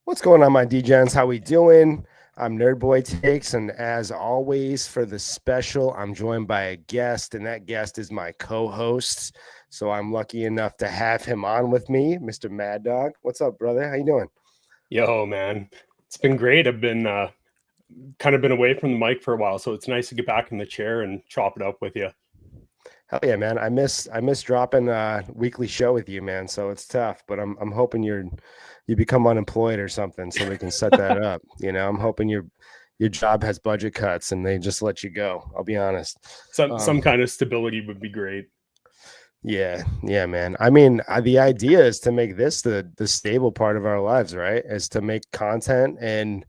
What's going on, my Degens? How we doing? I'm Nerd Boy Takes, and as always, for the special, I'm joined by a guest, and that guest is my co-host. So I'm lucky enough to have him on with me, Mr. Mad Dog. What's up, brother? How you doing? Yo, man, it's been great. I've been kind of been away from the mic for a while, so it's nice to get back in the chair and chop it up with you. Hell yeah, man! I miss dropping a weekly show with you, man. So it's tough, but I'm hoping you become unemployed or something, so we can set that up. I'm hoping your job has budget cuts and they just let you go. I'll be honest. Some kind of stability would be great. Yeah, man. I mean, the idea is to make this the stable part of our lives, right? Is to make content and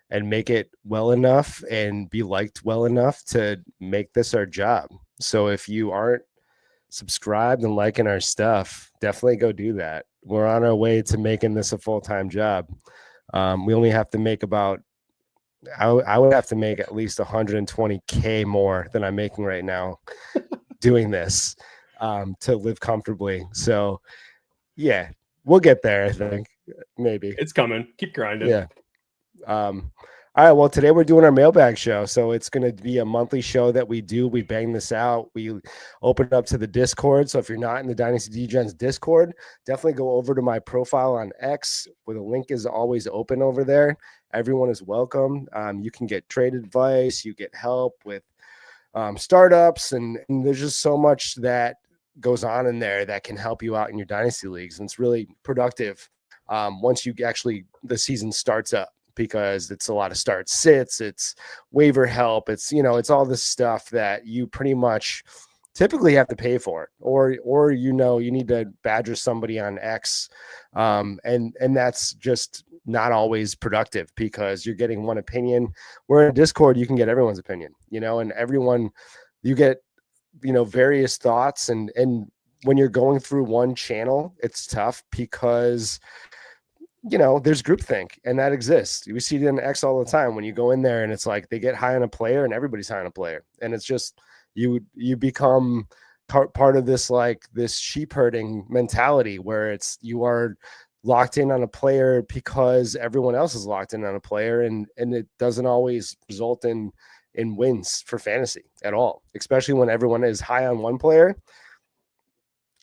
make it well enough and be liked well enough to make this our job. So if you aren't subscribed and liking our stuff, definitely go do that. We're on our way to making this a full-time job. We only have to make I would have to make at least 120K more than I'm making right now doing this to live comfortably. So yeah, we'll get there. I think maybe. It's coming. Keep grinding. Yeah. All right. Well, today we're doing our mailbag show. So it's going to be a monthly show that we do. We bang this out. We open it up to the Discord. So if you're not in the Dynasty Degens Discord, definitely go over to my profile on X, where the link is always open over there. Everyone is welcome. You can get trade advice. You get help with startups. And there's just so much that goes on in there that can help you out in your Dynasty leagues. And it's really productive once the season starts up, because it's a lot of start sits, it's waiver help, it's all this stuff that you pretty much typically have to pay for, or you need to badger somebody on X, and that's just not always productive because you're getting one opinion. Where in Discord you can get everyone's opinion, and everyone, you get various thoughts, and when you're going through one channel, it's tough because there's groupthink, and that exists. We see it in X all the time when you go in there and it's like they get high on a player and everybody's high on a player. And it's just you become part of this sheep herding mentality where you are locked in on a player because everyone else is locked in on a player, and it doesn't always result in wins for fantasy at all, especially when everyone is high on one player.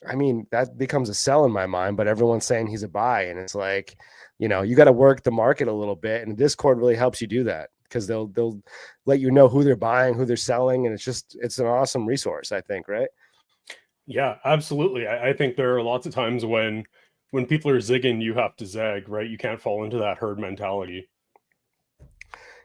I mean, that becomes a sell in my mind, but everyone's saying he's a buy. And it's like, you got to work the market a little bit. And Discord really helps you do that because they'll let you know who they're buying, who they're selling. And it's an awesome resource, I think, right? Yeah, absolutely. I think there are lots of times when people are zigging, you have to zag, right? You can't fall into that herd mentality.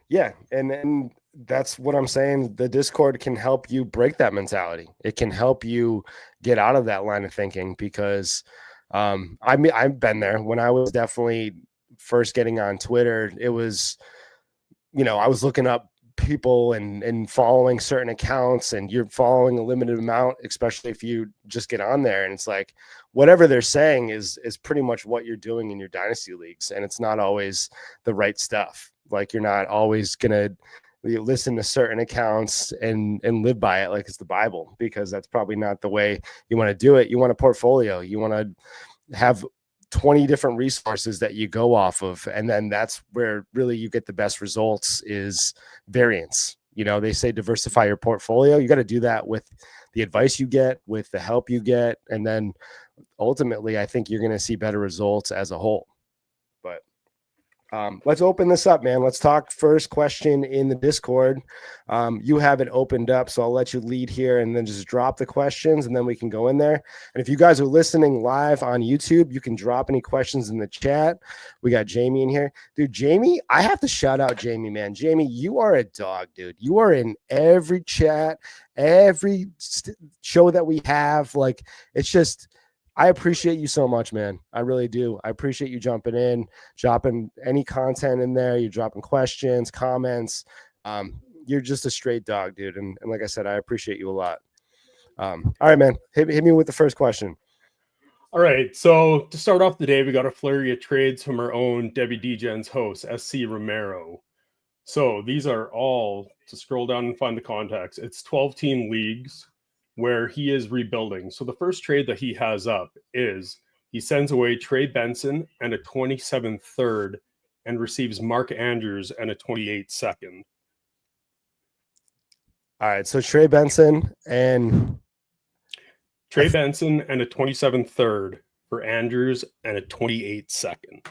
Yeah. And that's what I'm saying. The Discord can help you break that mentality. It can help you get out of that line of thinking because I've been there when I was definitely first getting on Twitter. It was, I was looking up people and following certain accounts, and you're following a limited amount, especially if you just get on there. And it's like, whatever they're saying is pretty much what you're doing in your dynasty leagues. And it's not always the right stuff. Like, you're not always going to listen to certain accounts and live by it like it's the Bible, because that's probably not the way you want to do it. You want a portfolio. You want to have 20 different resources that you go off of, and then that's where really you get the best results is variance. They say diversify your portfolio. You got to do that with the advice you get, with the help you get, and then ultimately I think you're going to see better results as a whole. But let's open this up, man. Let's talk first question in the Discord. You have it opened up, so I'll let you lead here and then just drop the questions, and then we can go in there. And if you guys are listening live on YouTube, you can drop any questions in the chat. We got Jamie in here. Dude, Jamie, I have to shout out Jamie, man. Jamie, you are a dog, dude. You are in every chat, every show that we have. Like, it's just... I appreciate you so much, man. I really do. I appreciate you jumping in, dropping any content in there. You're dropping questions, comments. You're just a straight dog, dude. And like I said, I appreciate you a lot. All right, man. Hit me with the first question. All right. So to start off the day, we got a flurry of trades from our own Debbie Degens host, SC Romero. So these are all, to scroll down and find the context, it's 12-team leagues where he is rebuilding. So the first trade that he has up is he sends away Trey Benson and a 27 third and receives Mark Andrews and a 28 second. All right, so Trey Benson and a 27 third for Andrews and a 28 second.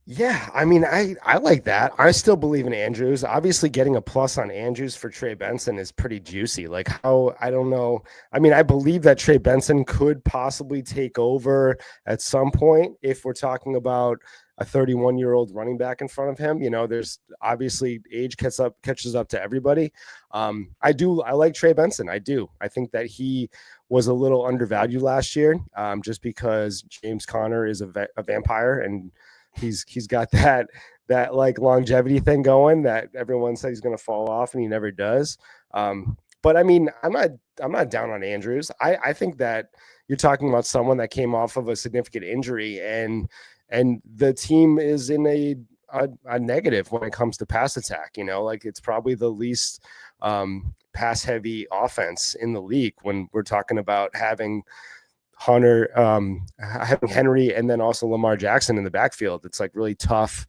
Yeah, I mean, I like that. I still believe in Andrews. Obviously, getting a plus on Andrews for Trey Benson is pretty juicy. Like, how, I don't know. I mean, I believe that Trey Benson could possibly take over at some point if we're talking about a 31-year-old running back in front of him. You know, there's obviously age catches up to everybody. I like Trey Benson. I do. I think that he was a little undervalued last year, just because James Conner is a vampire, and he's got that like longevity thing going that everyone says he's going to fall off, and he never does. But I mean, I'm not down on Andrews. I think that you're talking about someone that came off of a significant injury, and the team is in a negative when it comes to pass attack. You know, like it's probably the least pass heavy offense in the league when we're talking about having Hunter, having Henry, and then also Lamar Jackson in the backfield. It's like really tough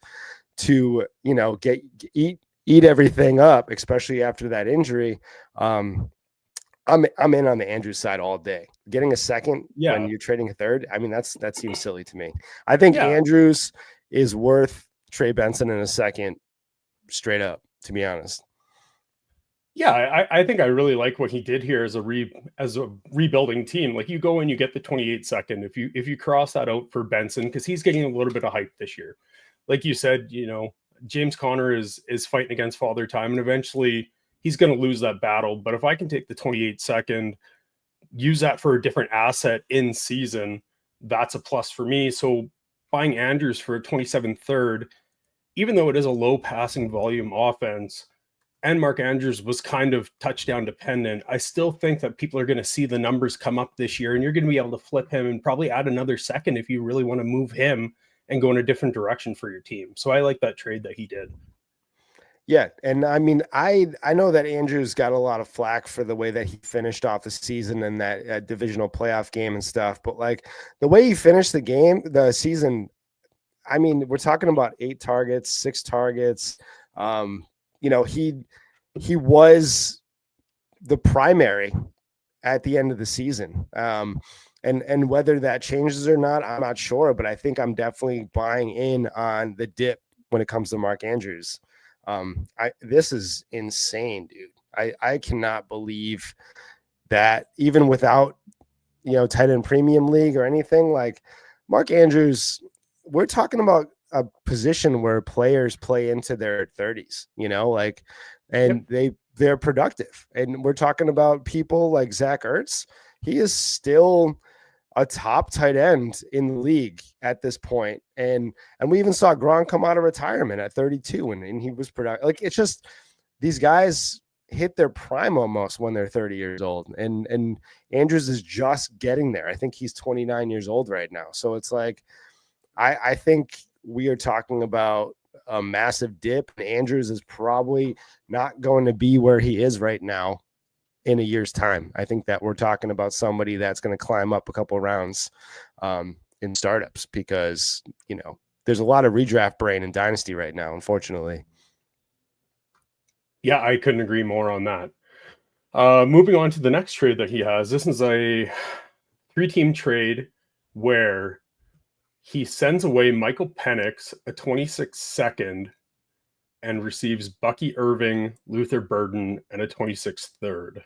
to, you know, eat everything up, especially after that injury. I'm in on the Andrews side all day. Getting a second when you're trading a third, I mean, that seems silly to me. I think Andrews is worth Trey Benson in a second, straight up, to be honest. Yeah, I think I really like what he did here as a rebuilding team. Like, you go and you get the 28 second. If you cross that out for Benson, because he's getting a little bit of hype this year. Like you said, you know, James Conner is fighting against Father Time, and eventually he's going to lose that battle. But if I can take the 28 second, use that for a different asset in season, that's a plus for me. So buying Andrews for a 27 third, even though it is a low passing volume offense, and Mark Andrews was kind of touchdown dependent, I still think that people are going to see the numbers come up this year, and you're going to be able to flip him and probably add another second if you really want to move him and go in a different direction for your team. So I like that trade that he did. Yeah, and I mean, I know that Andrews got a lot of flack for the way that he finished off the season and that divisional playoff game and stuff, but like the way he finished the season, I mean, we're talking about 8 targets, 6 targets. You know, he was the primary at the end of the season. And whether that changes or not, I'm not sure, but I think I'm definitely buying in on the dip when it comes to Mark Andrews. This is insane, dude. I cannot believe that even without, you know, tight end premium league or anything, like Mark Andrews, we're talking about a position where players play into their 30s, you know, like, and they're productive. And we're talking about people like Zach Ertz. He is still a top tight end in the league at this point. And we even saw Gronk come out of retirement at 32 and he was productive. Like, it's just, these guys hit their prime almost when they're 30 years old. And Andrews is just getting there. I think he's 29 years old right now. So it's like, I think we are talking about a massive dip. Andrews is probably not going to be where he is right now in a year's time. I think that we're talking about somebody that's going to climb up a couple of rounds in startups, because, you know, there's a lot of redraft brain in Dynasty right now, unfortunately. Yeah, I couldn't agree more on that. Moving on to the next trade that he has. This is a 3-team trade where he sends away Michael Penix, a 26 second, and receives Bucky Irving, Luther Burden, and a 26 third.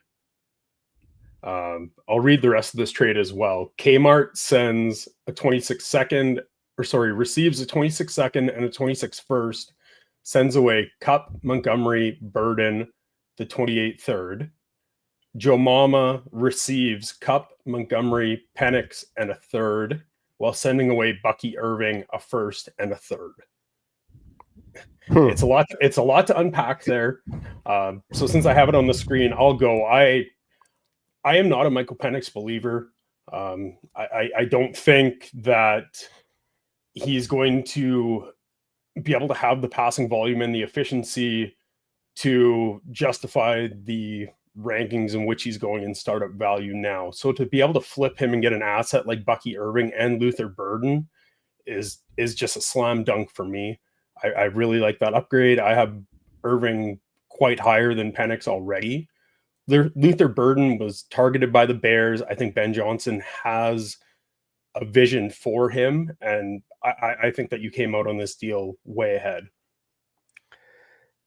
I'll read the rest of this trade as well. Kmart sends a 26 second, receives a 26 second and a 26 first, sends away Cup, Montgomery, Burden, the 28 third. Joe Mama receives Cup, Montgomery, Penix, and a third, while sending away Bucky Irving, a first and a third. It's a lot to unpack there. So since I have it on the screen, I'll go. I am not a Michael Penix believer. I don't think that he's going to be able to have the passing volume and the efficiency to justify the rankings in which he's going in startup value now. So to be able to flip him and get an asset like Bucky Irving and Luther Burden is just a slam dunk for me. I really like that upgrade. I have Irving quite higher than Penix already. Luther Burden was targeted by the Bears. I think Ben Johnson has a vision for him, and I think that you came out on this deal way ahead.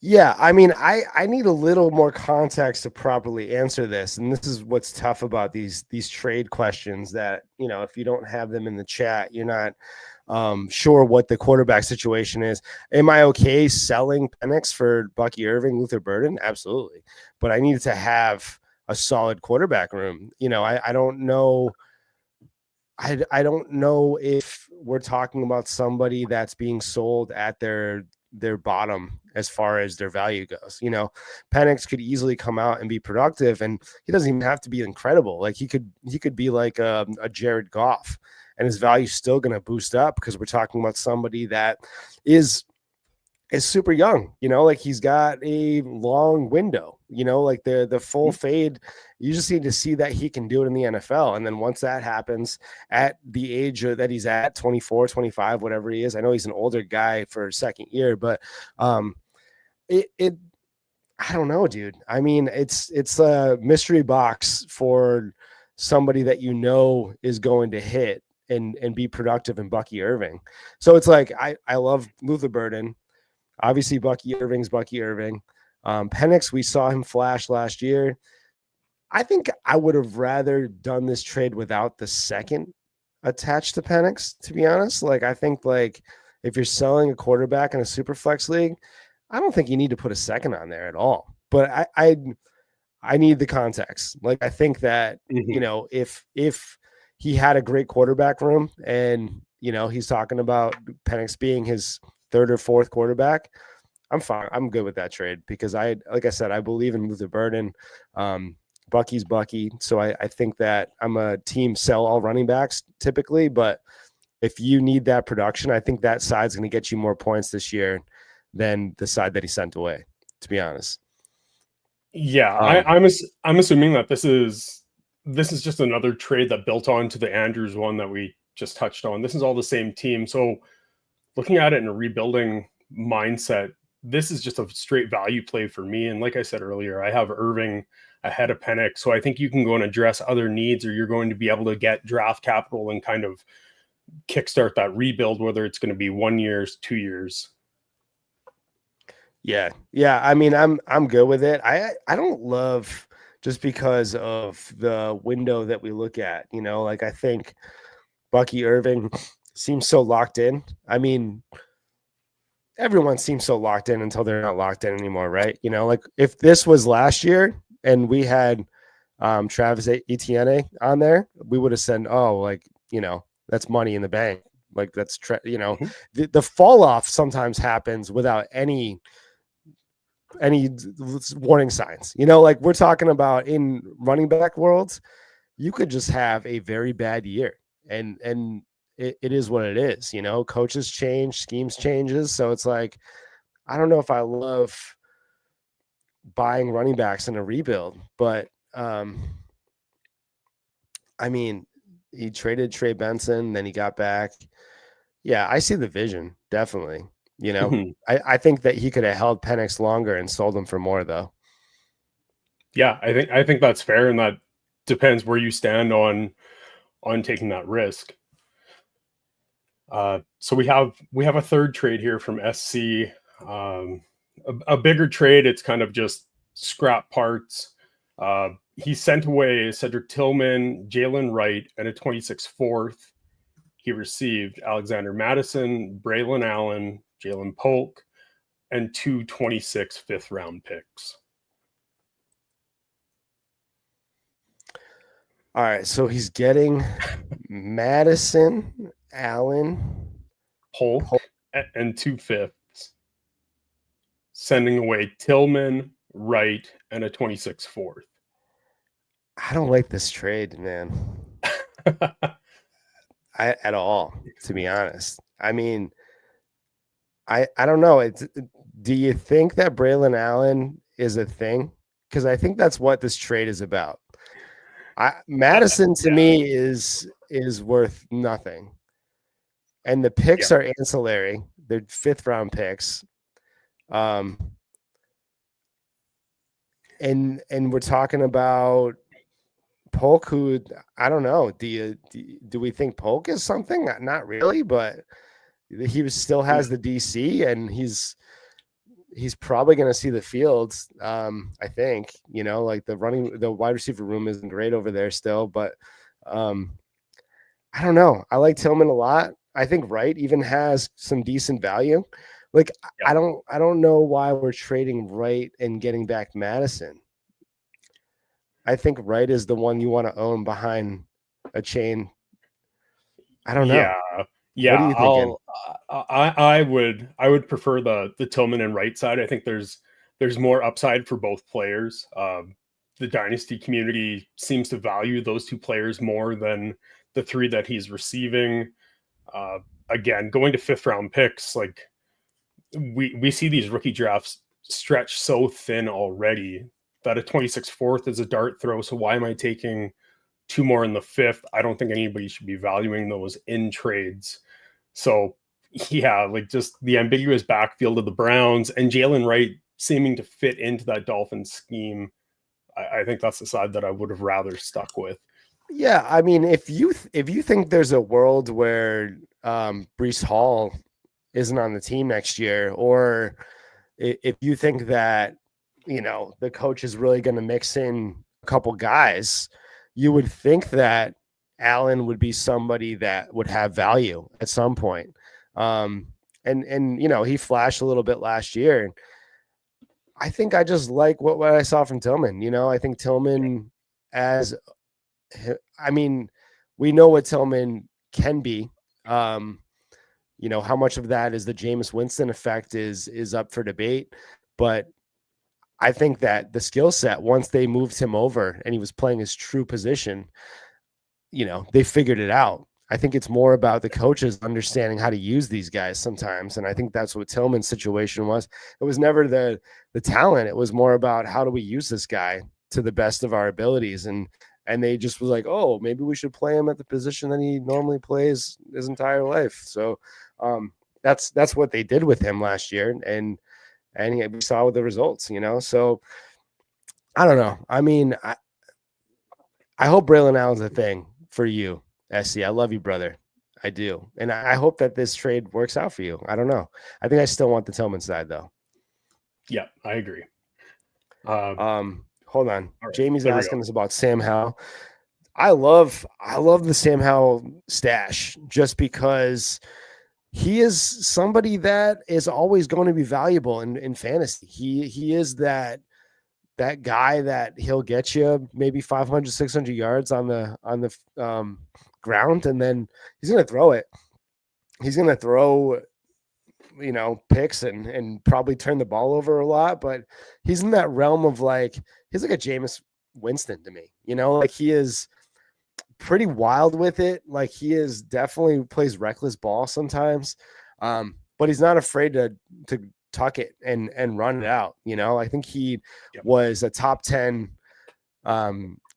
Yeah, I mean, I need a little more context to properly answer this, and this is what's tough about these trade questions. That, you know, if you don't have them in the chat, you're not sure what the quarterback situation is. Am I okay selling Penix for Bucky Irving, Luther Burden? Absolutely, but I need to have a solid quarterback room. You know, I don't know. I don't know if we're talking about somebody that's being sold at their bottom as far as their value goes. You know, Penix could easily come out and be productive, and he doesn't even have to be incredible. Like he could be like a Jared Goff, and his value's still going to boost up because we're talking about somebody that is super young. You know, like he's got a long window. You know, like the full fade. You just need to see that he can do it in the NFL. And then once that happens at the age that he's at, 24, 25, whatever he is, I know he's an older guy for second year, but it I don't know, dude. I mean, it's a mystery box for somebody that you know is going to hit and be productive in Bucky Irving. So it's like I love Luther Burden. Obviously, Bucky Irving's Bucky Irving. Penix, we saw him flash last year. I think I would have rather done this trade without the second attached to Penix, to be honest. Like, I think, like, if you're selling a quarterback in a super flex league, I don't think you need to put a second on there at all. But I need the context. Like, I think that, you know, if he had a great quarterback room and, you know, he's talking about Penix being his third or fourth quarterback, I'm fine. I'm good with that trade because like I said, I believe in Luther Burden. Bucky's Bucky. So I think that I'm a team sell all running backs typically, but if you need that production, I think that side's going to get you more points this year than the side that he sent away, to be honest. Yeah, I'm assuming that this is just another trade that built on to the Andrews one that we just touched on. This is all the same team. So looking at it in a rebuilding mindset, this is just a straight value play for me. And like I said earlier, I have Irving ahead of Penix. So I think you can go and address other needs, or you're going to be able to get draft capital and kind of kickstart that rebuild, whether it's going to be 1 year, 2 years. Yeah. I mean, I'm good with it. I don't love just because of the window that we look at, you know, like I think Bucky Irving seems so locked in. I mean, everyone seems so locked in until they're not locked in anymore, right? You know, like if this was last year and we had Travis Etienne on there, we would have said, oh, like, you know, that's money in the bank. Like that's, you know, the fall off sometimes happens without any warning signs. You know, like we're talking about in running back worlds, you could just have a very bad year and it is what it is. You know, coaches change, schemes changes. So it's like, I don't know if I love buying running backs in a rebuild, but I mean, he traded Trey Benson, then he got back. Yeah, I see the vision, definitely. You know, I think that he could have held Penix longer and sold him for more, though. Yeah, I think that's fair, and that depends where you stand on taking that risk. So we have a third trade here from SC. A bigger trade. It's kind of just scrap parts. He sent away Cedric Tillman, Jalen Wright, and a 26 fourth. He received Alexander Madison, Braylon Allen, Jalen Polk, and 2 26 fifth round picks. All right, so he's getting Madison, Allen, Polk, and 2 fifths, sending away Tillman, Wright, and a 26 fourth. I don't like this trade, man. At all, to be honest. I mean, I don't know. Do you think that Braylon Allen is a thing? Because I think that's what this trade is about. Madison to me is worth nothing. and the picks are ancillary. They're 5th round picks. And we're talking about Polk, who I don't know. Do we think Polk is something? Not really, but he still has the DC, and he's probably going to see the field. I think, like the wide receiver room isn't great over there still, but I don't know. I like Tillman a lot. I think Wright even has some decent value. Like I don't know why we're trading Wright and getting back Madison. I think Wright is the one you want to own behind a chain. I don't know. Yeah. What are you thinking? I would prefer the Tillman and Wright side. I think there's more upside for both players. The Dynasty community seems to value those 2 players more than the 3 that he's receiving. Again, going to 5th round picks, like we see these rookie drafts stretch so thin already that a 26th 4th is a dart throw. So why am I taking 2 more in the 5th? I don't think anybody should be valuing those in trades. So yeah, like just the ambiguous backfield of the Browns and Jalen Wright seeming to fit into that Dolphins scheme. I think that's the side that I would have rather stuck with. Yeah, I mean, if you think there's a world where Breece Hall isn't on the team next year, or if you think that the coach is really going to mix in a couple guys, you would think that Allen would be somebody that would have value at some point. And he flashed a little bit last year. I think I just like what I saw from Tillman. I think Tillman we know what Tillman can be. How much of that is the Jameis Winston effect is up for debate, but I think that the skill set, once they moved him over and he was playing his true position, they figured it out. I think it's more about the coaches understanding how to use these guys sometimes. And I think that's what Tillman's situation was. It was never the talent. It was more about how do we use this guy to the best of our abilities. And they just was like, oh, maybe we should play him at the position that he normally plays his entire life. So that's what they did with him last year. And we saw with the results, so I don't know. I mean, I hope Braylon Allen's a thing for you, SC. I love you, brother. I do. And I hope that this trade works out for you. I don't know. I think I still want the Tillman side though. Yeah, I agree. Hold on. Right, Jamie's asking us about Sam Howell. I love the Sam Howell stash just because he is somebody that is always going to be valuable in fantasy. He is that guy that he'll get you maybe 500, 600 yards on the ground, and then he's going to throw it. He's going to throw, picks and probably turn the ball over a lot, but he's in that realm of he's like a Jameis Winston to me, like he is pretty wild with it. Like he is definitely plays reckless ball sometimes. But he's not afraid to tuck it and run it out. I think he was a top 10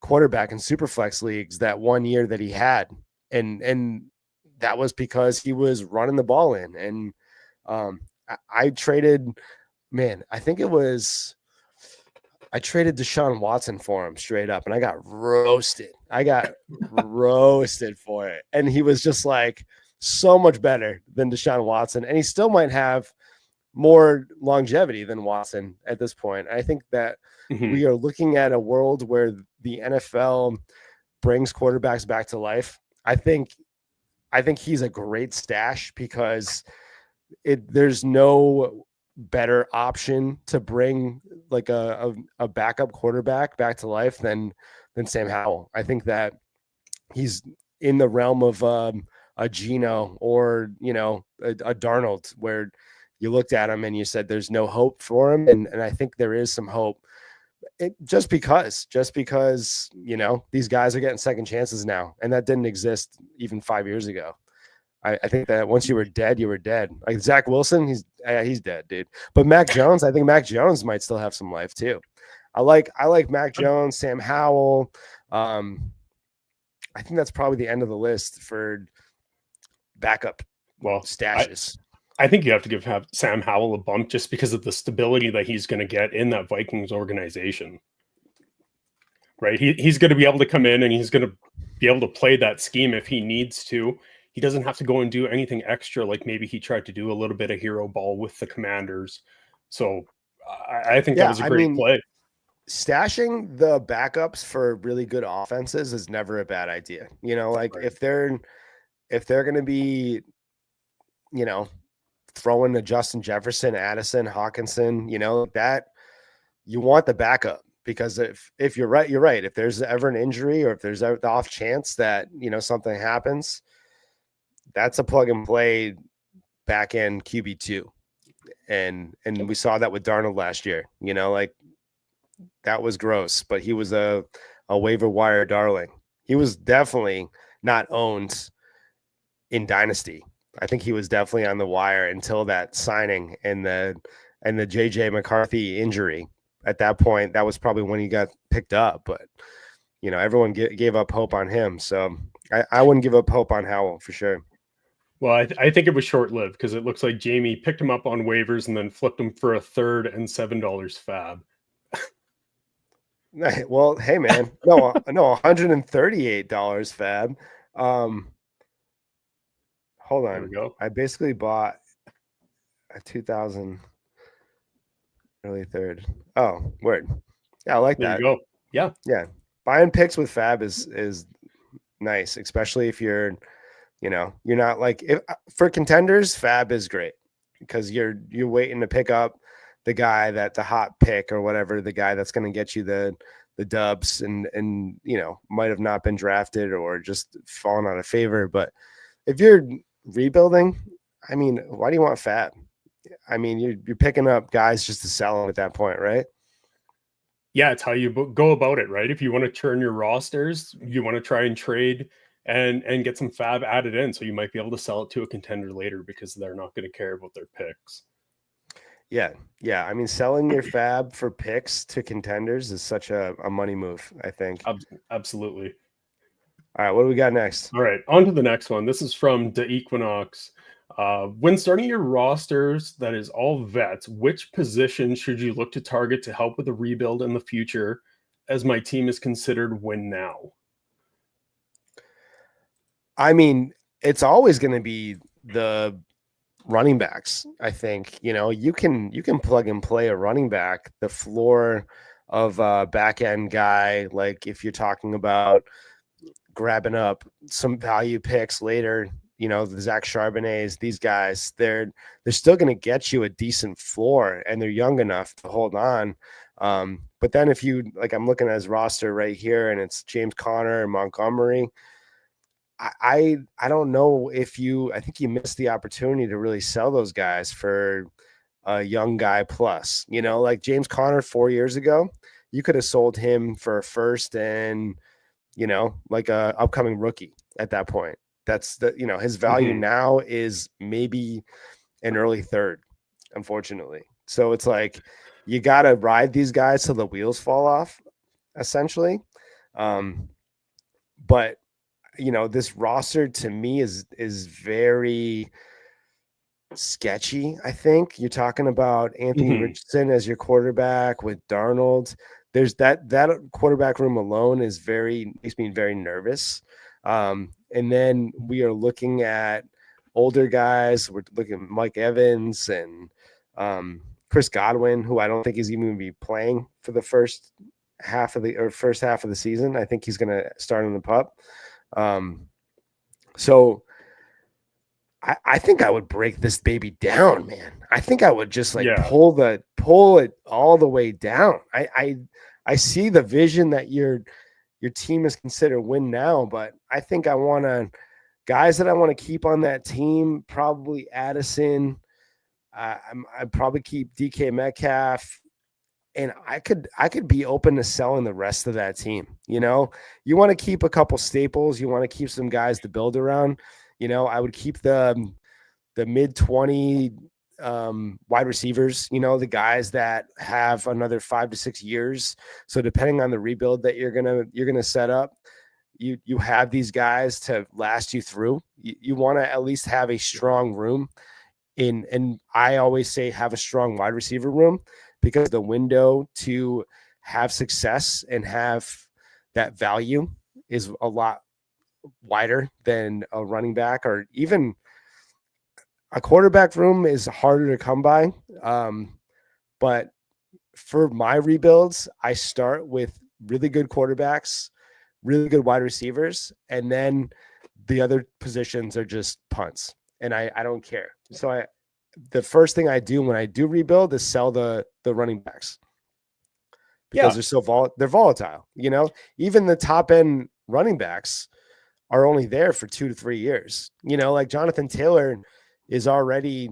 quarterback in superflex leagues that one year that he had. And that was because he was running the ball in. And I traded, I traded Deshaun Watson for him straight up, and I got roasted. Roasted for it. And he was just so much better than Deshaun Watson. And he still might have more longevity than Watson at this point. I think that we are looking at a world where the NFL brings quarterbacks back to life. I think he's a great stash because there's no better option to bring a backup quarterback back to life than Sam Howell. I think that he's in the realm of a Geno or a Darnold, where you looked at him and you said there's no hope for him, and I think there is some hope. Just because these guys are getting second chances now, and that didn't exist even 5 years ago. I think that once you were dead, you were dead. Like Zach Wilson, he's dead, dude. But Mac Jones, I think Mac Jones might still have some life too. I like Mac Jones, Sam Howell. I think that's probably the end of the list for backup Well, stashes. I think you have to give Sam Howell a bump just because of the stability that he's going to get in that Vikings organization. Right? He's going to be able to come in and he's going to be able to play that scheme if he needs to. He doesn't have to go and do anything extra like maybe he tried to do a little bit of hero ball with the Commanders. So I think that was a great play. Stashing the backups for really good offenses is never a bad idea. You know, like Right. if they're going to be, you know, throwing to Justin Jefferson, Addison, Hawkinson, you know, that you want the backup, because if you're right, you're right. If there's ever an injury or if there's the off chance that, you know, something happens, that's a plug and play back end QB2. And we saw that with Darnold last year, you know, like that was gross, but he was a waiver wire darling. He was definitely not owned in Dynasty. I think he was definitely on the wire until that signing and the JJ McCarthy injury. At that point, that was probably when he got picked up, but you know, everyone gave up hope on him. So I wouldn't give up hope on Howell for sure. Well, I think it was short-lived because it looks like Jamie picked him up on waivers and then flipped him for a third and $7 fab. Well, hey man, no, $138 fab. Hold on. There we go. I basically bought a 2000 early third. Oh, word. Yeah, I like that. There you go. Yeah. Yeah. Buying picks with fab is nice, especially if you're, you know, you're not like, if for contenders, fab is great because you're waiting to pick up the guy that the hot pick or whatever, the guy that's going to get you the dubs and you know, might have not been drafted or just fallen out of favor. But if you're rebuilding, I mean, why do you want fab? I mean, you're picking up guys just to sell them at that point, right? Yeah, it's how you go about it, right? If you want to churn your rosters, you want to try and trade and get some fab added in, so you might be able to sell it to a contender later because they're not going to care about their picks. Yeah. I mean, selling your fab for picks to contenders is such a money move, I think. Absolutely. All right, what do we got next? All right, on to the next one. This is from The Equinox. When starting your rosters that is all vets, which position should you look to target to help with the rebuild in the future, as my team is considered win now? I mean, it's always going to be the running backs. I think, you know, you can plug and play a running back, the floor of a back end guy. Like if you're talking about grabbing up some value picks later, you know, the Zach Charbonnets, these guys, they're still going to get you a decent floor and they're young enough to hold on. But then if you, like, I'm looking at his roster right here and it's James Conner and Montgomery. I don't know if I think you missed the opportunity to really sell those guys for a young guy plus, you know, like James Conner 4 years ago, you could have sold him for a first and, you know, like a upcoming rookie at that point. That's the, you know, his value now is maybe an early third, unfortunately. So it's like, you got to ride these guys till the wheels fall off, essentially. But you know, this roster to me is very sketchy. I think you're talking about Anthony Richardson as your quarterback with Darnold. There's that quarterback room alone makes me very nervous. And then we are looking at older guys. We're looking at Mike Evans and Chris Godwin, who I don't think is even going to be playing for the first half of the season. I think he's going to start on the pup. So I think I would break this baby down, man. I think I would just pull it all the way down. I see the vision that your team is considered win now, but I think I want guys that I want to keep on that team, probably Addison. I'd probably keep DK Metcalf. And I could be open to selling the rest of that team. You know, you want to keep a couple staples. You want to keep some guys to build around. You know, I would keep the mid-20 wide receivers, you know, the guys that have another 5 to 6 years. So depending on the rebuild that you're gonna set up, you have these guys to last you through. You want to at least have a strong room and I always say have a strong wide receiver room, because the window to have success and have that value is a lot wider than a running back, or even a quarterback room is harder to come by. But for my rebuilds, I start with really good quarterbacks, really good wide receivers, and then the other positions are just punts. And I don't care. So the first thing I do when I do rebuild is sell the running backs, because they're volatile. Even the top end running backs are only there for 2 to 3 years. Like Jonathan Taylor is already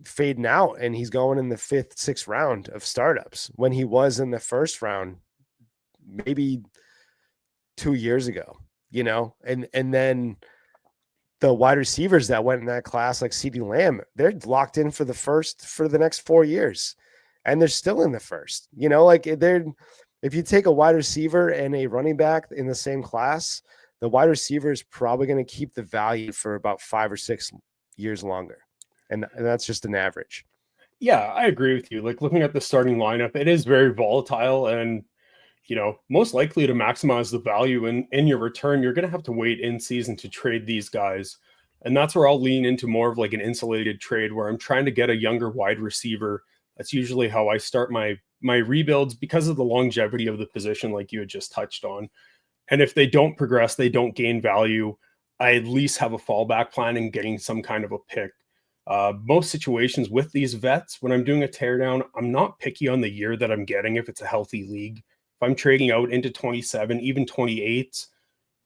fading out, and he's going in the 5th, 6th round of startups when he was in the 1st round maybe 2 years ago. And then the wide receivers that went in that class, like CeeDee Lamb, they're locked in for the next 4 years, and they're still in the 1st. If you take a wide receiver and a running back in the same class, the wide receiver is probably going to keep the value for about 5 or 6 years longer. And that's just an average. Yeah, I agree with you. Like, looking at the starting lineup, it is very volatile, and most likely to maximize the value in your return, you're going to have to wait in season to trade these guys. And that's where I'll lean into more of like an insulated trade, where I'm trying to get a younger wide receiver. That's usually how I start my rebuilds, because of the longevity of the position, like you had just touched on. And if they don't progress, they don't gain value, I at least have a fallback plan in getting some kind of a pick. Most situations with these vets, when I'm doing a teardown, I'm not picky on the year that I'm getting if it's a healthy league. If I'm trading out into 27, even 28,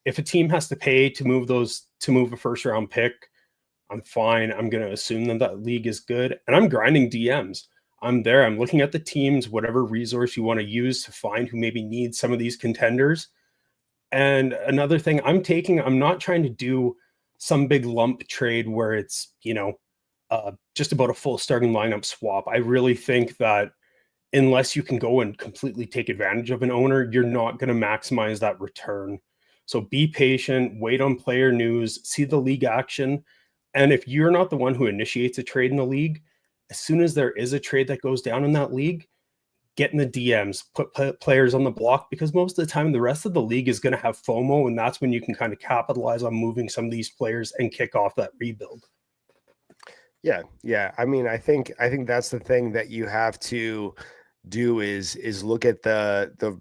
if a team has to pay to move a 1st round pick, I'm fine. I'm going to assume that league is good. And I'm grinding DMs. I'm there. I'm looking at the teams, whatever resource you want to use to find who maybe needs some of these contenders. And another thing I'm not trying to do some big lump trade where it's, just about a full starting lineup swap. I really think that unless you can go and completely take advantage of an owner, you're not going to maximize that return. So be patient, wait on player news, see the league action. And if you're not the one who initiates a trade in the league, as soon as there is a trade that goes down in that league, get in the DMs, put players on the block, because most of the time the rest of the league is going to have FOMO, and that's when you can kind of capitalize on moving some of these players and kick off that rebuild. Yeah. I mean, I think that's the thing that you have to do is look at the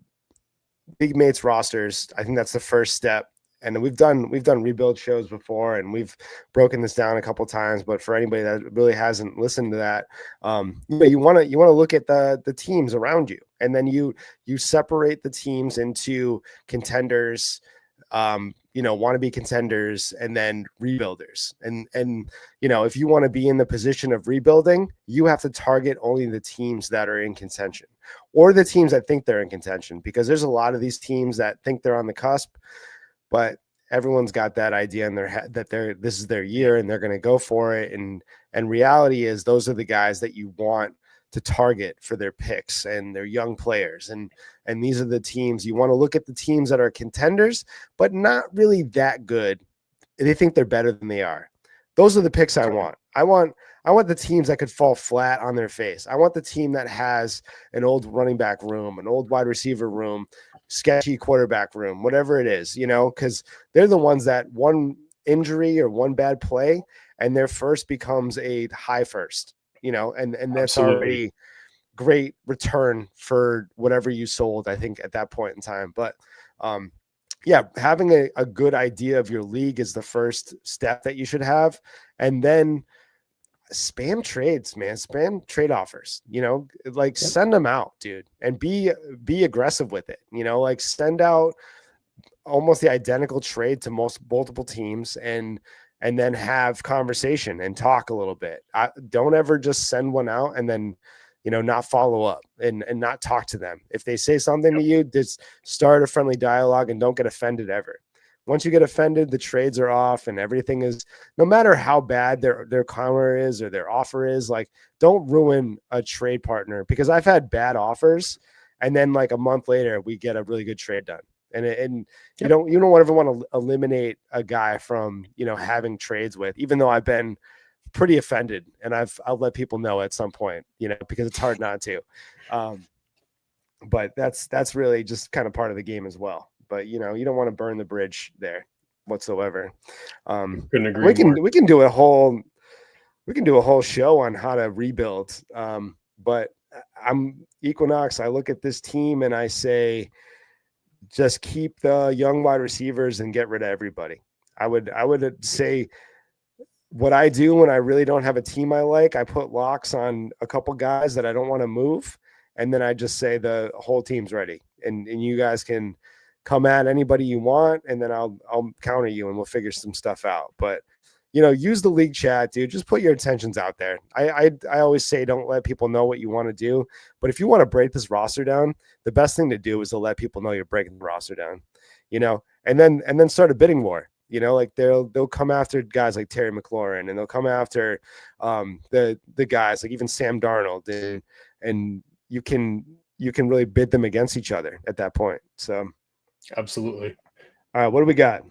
big mates rosters. I think that's the first step. And we've done rebuild shows before, and we've broken this down a couple times. But for anybody that really hasn't listened to that, you want to look at the teams around you, and then you separate the teams into contenders, want to be contenders, and then rebuilders. And if you want to be in the position of rebuilding, you have to target only the teams that are in contention, or the teams that think they're in contention, because there's a lot of these teams that think they're on the cusp, but everyone's got that idea in their head that this is their year and they're going to go for it. And reality is, those are the guys that you want to target for their picks and their young players. And these are the teams you want to look at, the teams that are contenders, but not really that good. They think they're better than they are. Those are the picks I want. I want the teams that could fall flat on their face. I want the team that has an old running back room, an old wide receiver room, sketchy quarterback room, whatever it is, because they're the ones that one injury or one bad play and their first becomes a high first, and that's Absolutely. already great return for whatever you sold, I think, at that point in time. But having a good idea of your league is the first step that you should have. And then spam trades, man, spam trade offers, send them out, dude, and be aggressive with it. Send out almost the identical trade to multiple teams, and then have conversation and talk a little bit. Don't ever just send one out and then, not follow up and not talk to them. If they say something to you, just start a friendly dialogue and don't get offended ever. Once you get offended, the trades are off, and everything is, no matter how bad their counter is or their offer is, like, don't ruin a trade partner, because I've had bad offers and then like a month later we get a really good trade done. And you don't ever want to eliminate a guy from, having trades with, even though I've been pretty offended, and I'll let people know at some point, because it's hard not to. But that's really just kind of part of the game as well. But you don't want to burn the bridge there whatsoever. Couldn't agree more. We can do a whole show on how to rebuild. But I'm Equinox. I look at this team and I say, just keep the young wide receivers and get rid of everybody. I would say what I do when I really don't have a team I like, I put locks on a couple guys that I don't want to move. And then I just say the whole team's ready, and you guys can come at anybody you want, and then I'll counter you and we'll figure some stuff out. But use the league chat, dude. Just put your intentions out there. I always say don't let people know what you want to do, but if you want to break this roster down, the best thing to do is to let people know you're breaking the roster down, and then start a bidding war. Like they'll come after guys like Terry McLaurin, and they'll come after the guys like even Sam Darnold, and you can really bid them against each other at that point. So absolutely. All right, what do we got?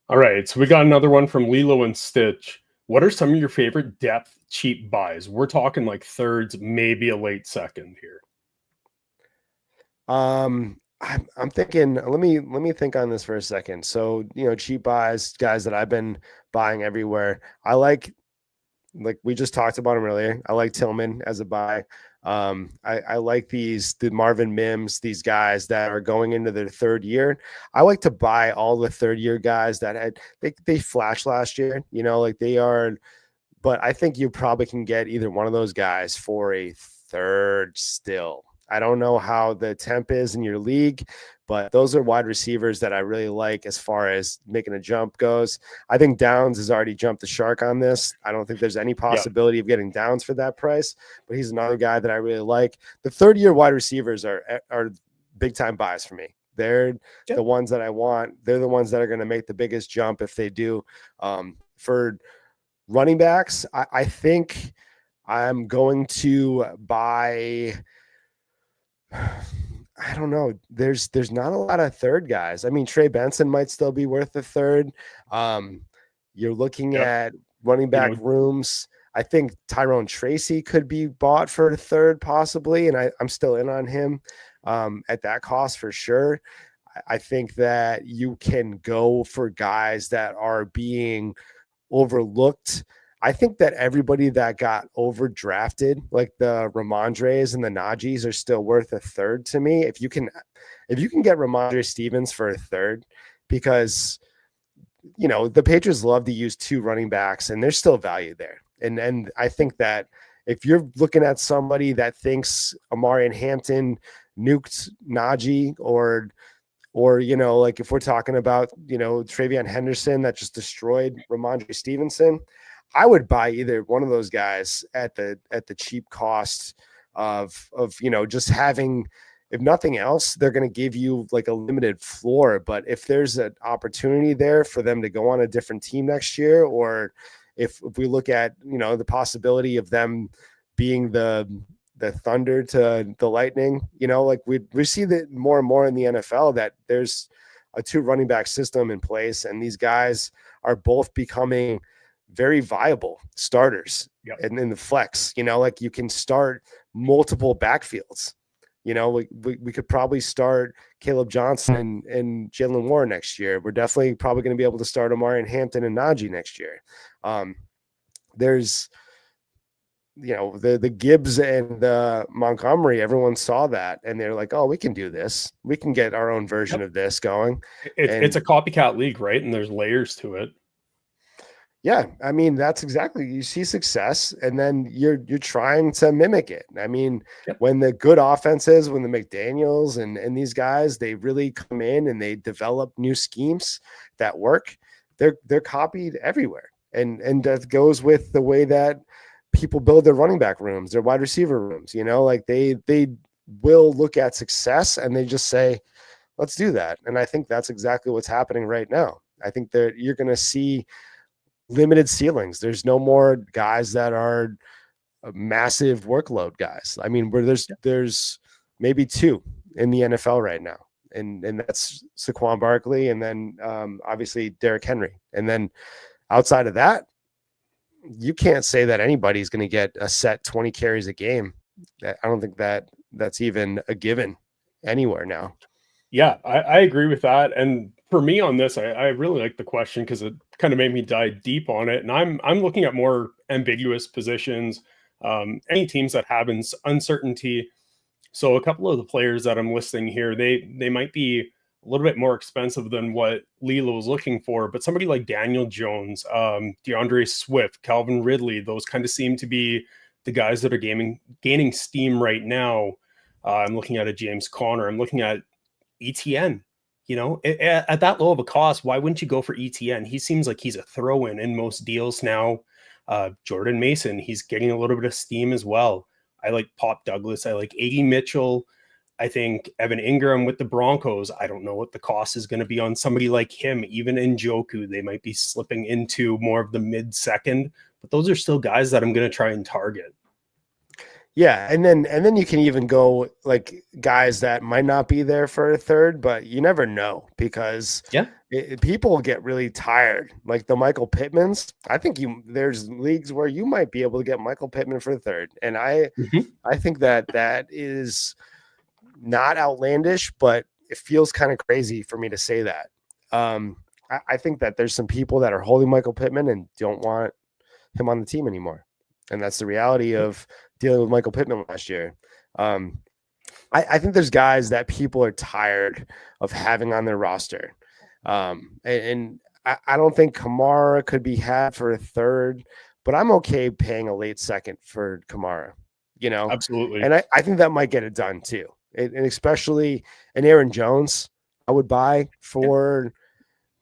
All right, so we got another one from Lilo and Stitch. What are some of your favorite depth cheap buys? We're talking like thirds, maybe a late second here. I'm thinking, let me think on this for a second. So, cheap buys, guys that I've been buying everywhere. I like we just talked about him earlier. I like Tillman as a buy. I like the Marvin Mims, these guys that are going into their third year. I like to buy all the third year guys that they flashed last year, like they are, but I think you probably can get either one of those guys for a third still. I don't know how the temp is in your league, but those are wide receivers that I really like as far as making a jump goes. I think Downs has already jumped the shark on this. I don't think there's any possibility of getting Downs for that price, but he's another guy that I really like. The third year wide receivers are big time buys for me. They're the ones that I want. They're the ones that are going to make the biggest jump if they do. For running backs, I think I'm going to buy – I don't know. There's not a lot of third guys. I mean, Trey Benson might still be worth a third. You're looking at running back rooms. I think Tyrone Tracy could be bought for a third possibly, and I'm still in on him at that cost for sure. I think that you can go for guys that are being overlooked. I think that everybody that got overdrafted, like the Ramondres and the Najis, are still worth a third to me. If you can get Ramondre Stevens for a third, because the Patriots love to use two running backs, and there's still value there. And I think that if you're looking at somebody that thinks Amari and Hampton nuked Najee, or like if we're talking about Travion Henderson that just destroyed Ramondre Stevenson, I would buy either one of those guys at the cheap cost of just having, if nothing else, they're going to give you like a limited floor. But if there's an opportunity there for them to go on a different team next year, or if we look at the possibility of them being the Thunder to the Lightning, like we see that more and more in the NFL, that there's a two running back system in place, and these guys are both becoming very viable starters. And in the flex, like you can start multiple backfields. We could probably start Caleb Johnson and Jalen Warren next year. We're definitely probably going to be able to start Amari and Hampton and Najee next year. There's the Gibbs and the Montgomery, everyone saw that and they're like, oh, we can do this. We can get our own version of this going. It's a copycat league, right? And there's layers to it. Yeah, I mean, that's exactly, you see success and then you're trying to mimic it. I mean, when the good offenses, when the McDaniels and these guys, they really come in and they develop new schemes that work, they're copied everywhere. And that goes with the way that people build their running back rooms, their wide receiver rooms, like they will look at success and they just say, let's do that. And I think that's exactly what's happening right now. I think that you're going to see limited ceilings. There's no more guys that are massive workload guys. I mean, where there's maybe two in the NFL right now. and that's Saquon Barkley, and then obviously Derrick Henry. And then outside of that, you can't say that anybody's going to get a set 20 carries a game. I don't think that's even a given anywhere now. Yeah, I agree with that. And for me on this, I really like the question because it kind of made me dive deep on it. And I'm looking at more ambiguous positions, any teams that have uncertainty. So a couple of the players that I'm listing here, they might be a little bit more expensive than what Lila was looking for, but somebody like Daniel Jones, DeAndre Swift, Calvin Ridley, those kind of seem to be the guys that are gaining steam right now. I'm looking at a James Conner. I'm looking at ETN. You know, at that low of a cost, why wouldn't you go for ETN? He seems like he's a throw-in in most deals now. Jordan Mason, he's getting a little bit of steam as well. I like Pop Douglas. I like A.D. Mitchell. I think Evan Ingram with the Broncos. I don't know what the cost is going to be on somebody like him. Even in Njoku, they might be slipping into more of the mid-second. But those are still guys that I'm going to try and target. Yeah, and then you can even go like guys that might not be there for a third, but you never know because people get really tired. Like the Michael Pittmans, I think there's leagues where you might be able to get Michael Pittman for the third, and I think that is not outlandish, but it feels kind of crazy for me to say that. I think that there's some people that are holding Michael Pittman and don't want him on the team anymore, and that's the reality of dealing with Michael Pittman last year. I think there's guys that people are tired of having on their roster. And I don't think Kamara could be had for a third, but I'm okay paying a late second for Kamara, you know? Absolutely. And I think that might get it done too. And especially an Aaron Jones, I would buy for,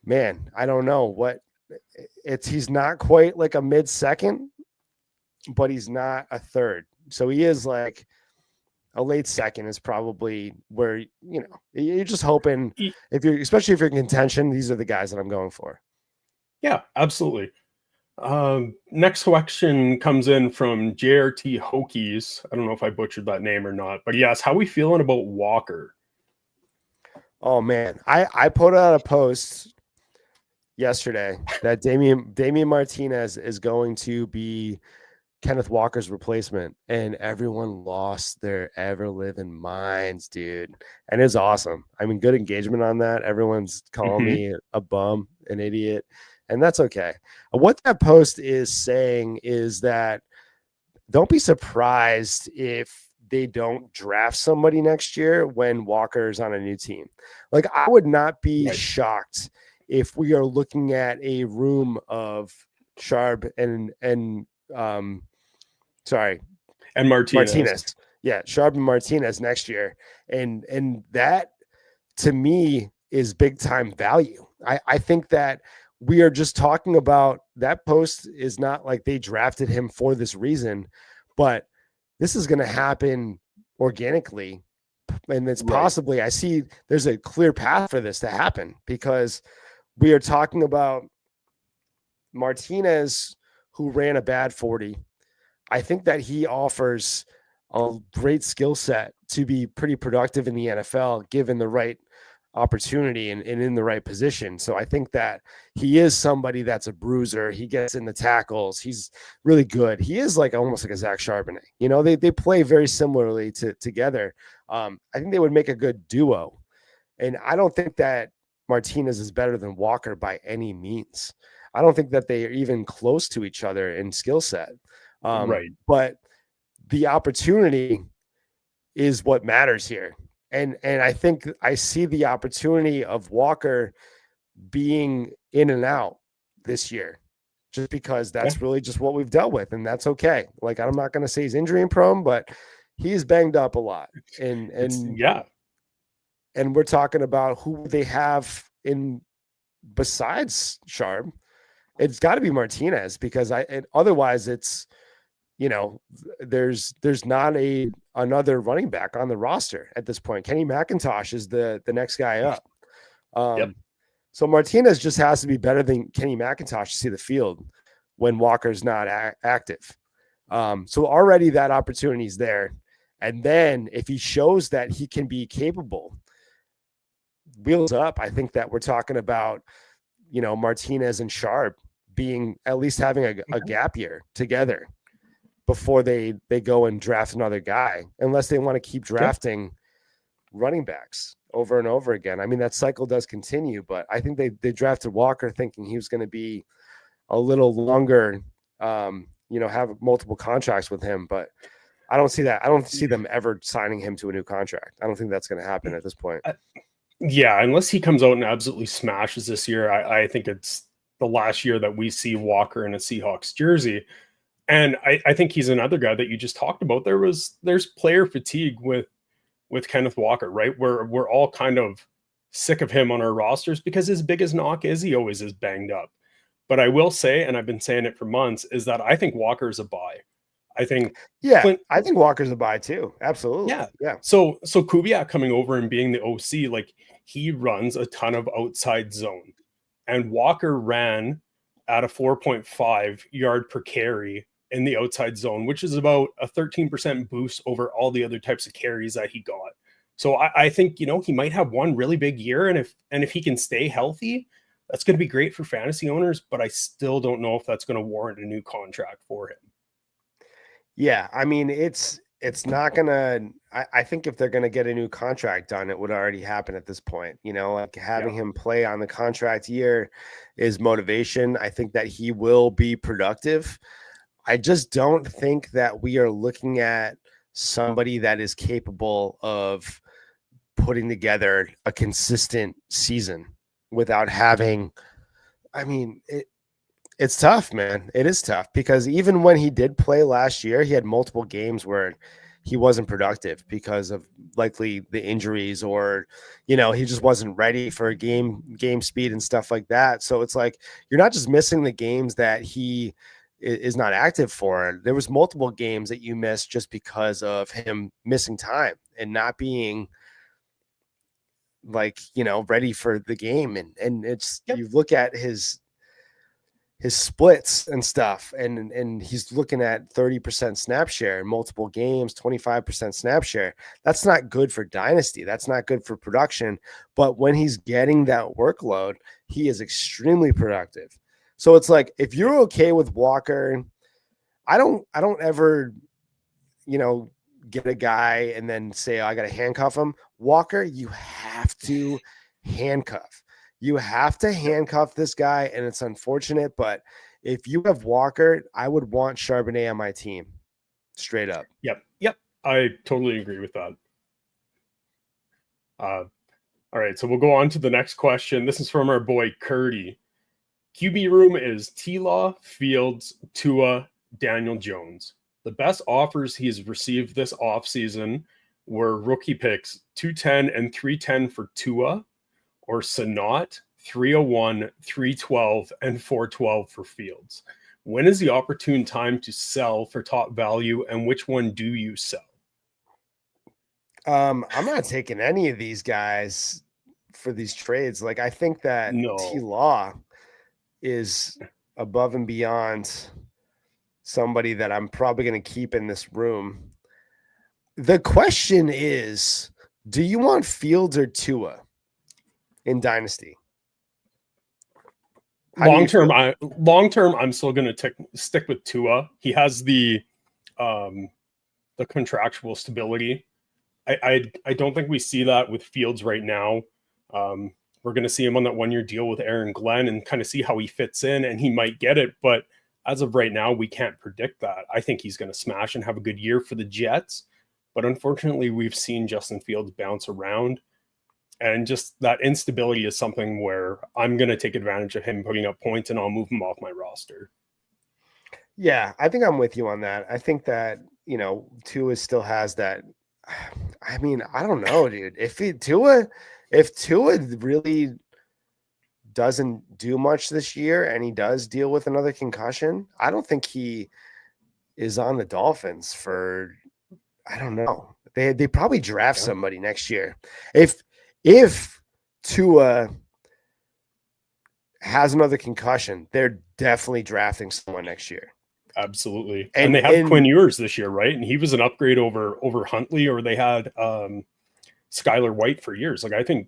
man, I don't know what he's not quite like a mid-second, but he's not a third. So he is like a late second is probably where, you know, you're just hoping especially if you're in contention, these are the guys that I'm going for. Yeah, absolutely. Next question comes in from JRT Hokies. I don't know if I butchered that name or not, but he asks, how we feeling about Walker? Oh man, I put out a post yesterday that Damian Martinez is going to be Kenneth Walker's replacement, and everyone lost their ever-living minds, dude. And it's awesome. I mean, good engagement on that. Everyone's calling me a bum, an idiot, and that's okay. What that post is saying is that don't be surprised if they don't draft somebody next year when Walker's on a new team. Like, I would not be shocked if we are looking at a room of Sharp and Martinez. Yeah, Sharp and Martinez next year. And that to me is big time value. I think that we are just talking about that post is not like they drafted him for this reason, but this is going to happen organically. And it's possibly, I see there's a clear path for this to happen because we are talking about Martinez, who ran a bad 40. I think that he offers a great skill set to be pretty productive in the NFL, given the right opportunity and in the right position. So I think that he is somebody that's a bruiser. He gets in the tackles. He's really good. He is like almost like a Zach Charbonnet. You know, they play very similarly together. I think they would make a good duo. And I don't think that Martinez is better than Walker by any means. I don't think that they are even close to each other in skill set. But the opportunity is what matters here. And I think I see the opportunity of Walker being in and out this year, just because that's really just what we've dealt with. And that's okay. Like, I'm not going to say he's injury prone, but he's banged up a lot. And we're talking about who they have in besides Sharp. It's got to be Martinez because otherwise it's, you know, there's not another running back on the roster at this point. Kenny McIntosh is the next guy up. So Martinez just has to be better than Kenny McIntosh to see the field when Walker's not active. So already that opportunity is there. And then if he shows that he can be capable, wheels up, I think that we're talking about, Martinez and Sharp being at least having a gap year together before they go and draft another guy, unless they want to keep drafting running backs over and over again. I mean, that cycle does continue, but I think they drafted Walker thinking he was going to be a little longer, have multiple contracts with him, but I don't see that. I don't see them ever signing him to a new contract. I don't think that's going to happen at this point. Yeah, unless he comes out and absolutely smashes this year, I think it's the last year that we see Walker in a Seahawks jersey. And I think he's another guy that you just talked about. There's player fatigue with Kenneth Walker, right? We're all kind of sick of him on our rosters because his biggest knock is he always is banged up. But I will say, and I've been saying it for months, is that I think Walker is a buy. I think I think Walker's a buy too. Absolutely. Yeah. So Kubiak coming over and being the OC, like he runs a ton of outside zone, and Walker ran at a 4.5 yard per carry in the outside zone, which is about a 13% boost over all the other types of carries that he got. So I think, he might have one really big year. And if he can stay healthy, that's going to be great for fantasy owners, but I still don't know if that's going to warrant a new contract for him. Yeah. I mean, it's not going to, I think if they're going to get a new contract done, it would already happen at this point. Like having him play on the contract year is motivation. I think that he will be productive. I just don't think that we are looking at somebody that is capable of putting together a consistent season without having, it's tough, man. It is tough because even when he did play last year, he had multiple games where he wasn't productive because of likely the injuries or, he just wasn't ready for game speed and stuff like that. So it's like, you're not just missing the games that he is not active for. There was multiple games that you missed just because of him missing time and not being ready for the game. And it's, you look at his splits and stuff, and he's looking at 30% snap share in multiple games, 25% snap share. That's not good for Dynasty. That's not good for production. But when he's getting that workload, he is extremely productive. So it's like, if you're okay with Walker, I don't ever, get a guy and then say, I got to handcuff him. Walker, you have to handcuff. You have to handcuff this guy, and it's unfortunate, but if you have Walker, I would want Charbonnet on my team, straight up. Yep. I totally agree with that. All right, so we'll go on to the next question. This is from our boy Curdy. QB room is T-Law, Fields, Tua, Daniel Jones. The best offers he's received this offseason were rookie picks 210 and 310 for Tua, or Sanat, 301, 312, and 412 for Fields. When is the opportune time to sell for top value, and which one do you sell? I'm not taking any of these guys for these trades. Like, I think that T-Law is above and beyond somebody that I'm probably going to keep in this room. The question is, do you want Fields or Tua in Dynasty? Long term, I'm still going to stick with Tua. He has the contractual stability. I don't think we see that with Fields right now. We're going to see him on that 1-year deal with Aaron Glenn and kind of see how he fits in, and he might get it. But as of right now, we can't predict that. I think he's going to smash and have a good year for the Jets. But unfortunately, we've seen Justin Fields bounce around. And just that instability is something where I'm going to take advantage of him putting up points, and I'll move him off my roster. Yeah, I think I'm with you on that. I think that, Tua still has that. I mean, I don't know, dude. If Tua really doesn't do much this year and he does deal with another concussion, I don't think he is on the Dolphins for, I don't know. They probably draft somebody next year. If Tua has another concussion, they're definitely drafting someone next year. Absolutely. And they have Quinn Ewers this year, right? And he was an upgrade over Huntley, or they had Skylar White for years. Like, I think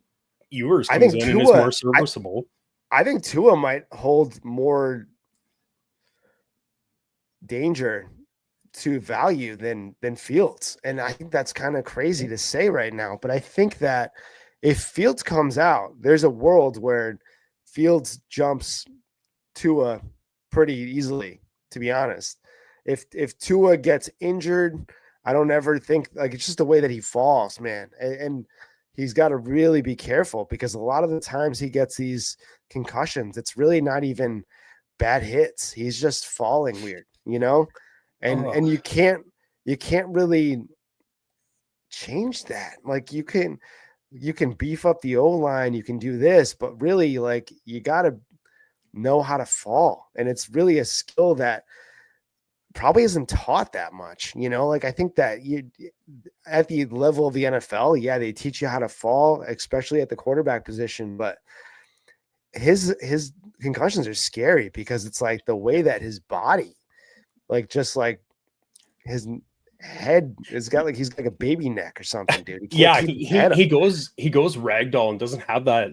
Ewers I comes think in and is more serviceable. I think Tua might hold more danger to value than Fields. And I think that's kind of crazy to say right now. But I think that if Fields comes out, there's a world where Fields jumps Tua pretty easily, to be honest. If Tua gets injured, I don't ever think, like, it's just the way that he falls, man. And he's got to really be careful, because a lot of the times he gets these concussions, it's really not even bad hits. He's just falling weird, you know? And you can't really change that. Like, you can beef up the O-line, you can do this, but really, like, you got to know how to fall. And it's really a skill that probably isn't taught that much, you know? Like, I think that you, at the level of the NFL, yeah, they teach you how to fall, especially at the quarterback position, but his concussions are scary, because it's like the way that his body, like, just like his head has got, like, he's like a baby neck or something, dude. He can't keep his head up. He goes ragdoll and doesn't have that.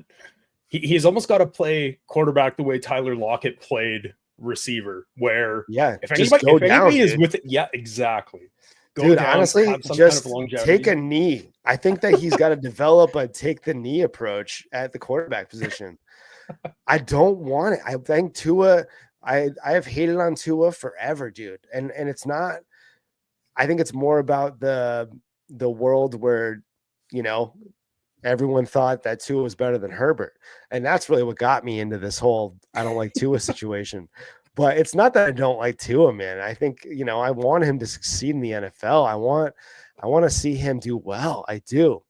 He's almost got to play quarterback the way Tyler Lockett played receiver, where if anybody is with it, yeah, exactly. Dude, honestly, just take a knee. I think that he's got to develop a take the knee approach at the quarterback position. I don't want it. I think Tua, I have hated on Tua forever, dude. And it's not, I think it's more about the world where, you know, everyone thought that Tua was better than Herbert. And that's really what got me into this whole I don't like Tua situation. But it's not that I don't like Tua, man. I think, you know, I want him to succeed in the NFL. I want to see him do well. I do.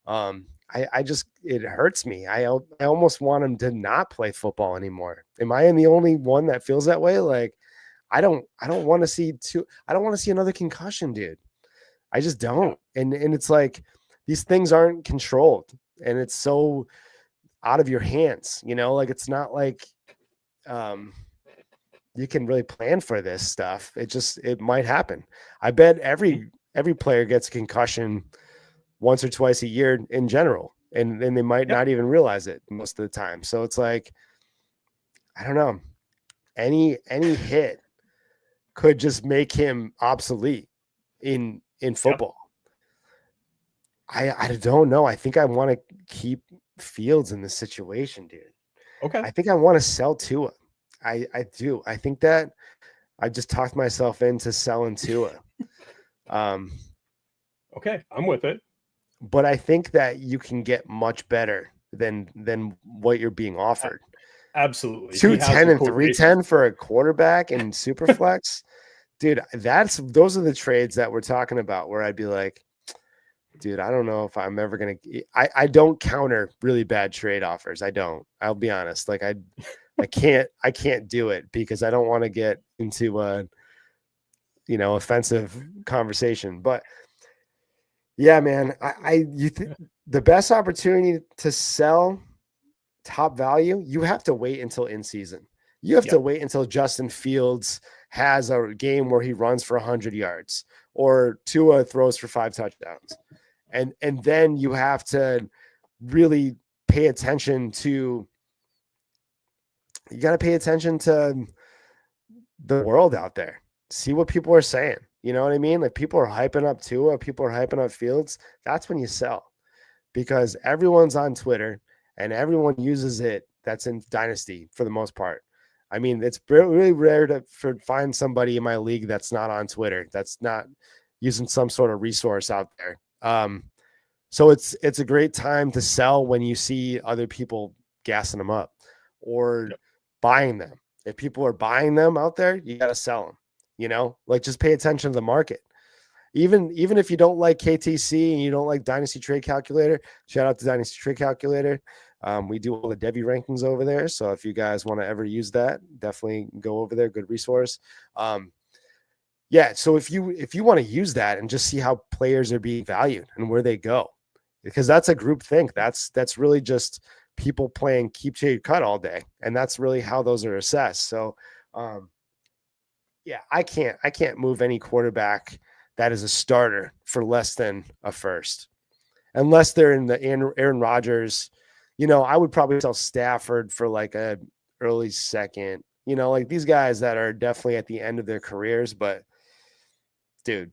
I just, it hurts me. I almost want him to not play football anymore. Am I the only one that feels that way? Like, I don't want to see I don't want to see another concussion, dude. I just don't. And it's like, these things aren't controlled, and it's so out of your hands, you know, like, it's not like, you can really plan for this stuff. It might happen. I bet every player gets a concussion once or twice a year in general, and they might not even realize it most of the time. So it's like, I don't know, any hit could just make him obsolete in football. I don't know. I think I want to keep Fields in this situation, dude. Okay. I think I want to sell Tua. I do. I think that I just talked myself into selling Tua. Okay, I'm with it. But I think that you can get much better than what you're being offered. Absolutely. 210 and 310 for a quarterback in superflex. Dude, those are the trades that we're talking about, where I'd be like, dude, I don't know if I'm ever going to, I don't counter really bad trade offers. I don't, I'll be honest. Like, I can't do it, because I don't want to get into a, you know, offensive conversation. But yeah, man, the best opportunity to sell top value, you have to wait until in season. You have to wait until Justin Fields has a game where he runs for 100 yards, or Tua throws for 5 touchdowns. And then you have to really pay attention to, you got to pay attention to the world out there. See what people are saying. You know what I mean? Like, people are hyping up Tua, people are hyping up Fields. That's when you sell, because everyone's on Twitter and everyone uses it that's in Dynasty for the most part. I mean, it's really rare to find somebody in my league that's not on Twitter, that's not using some sort of resource out there. So it's a great time to sell when you see other people gassing them up or buying them. If people are buying them out there, you got to sell them, you know, like, just pay attention to the market. Even if you don't like KTC and you don't like Dynasty Trade Calculator, shout out to Dynasty Trade Calculator. We do all the Debbie rankings over there. So if you guys want to ever use that, definitely go over there. Good resource. Yeah. So if you want to use that and just see how players are being valued and where they go, because that's a group think. That's really just people playing keep trade cut all day. And that's really how those are assessed. So yeah, I can't move any quarterback that is a starter for less than a first, unless they're in the Aaron Rodgers, I would probably sell Stafford for like a early second, like these guys that are definitely at the end of their careers, but dude,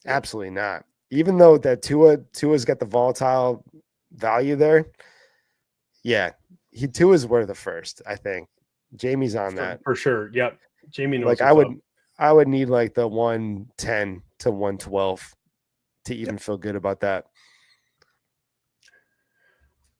absolutely not. Even though that Tua's got the volatile value there. Yeah, Tua's worth the first, I think. Jamie's on that. For sure. Yep. Jamie knows Like what's up. I would need like the 110 to 112 to even feel good about that.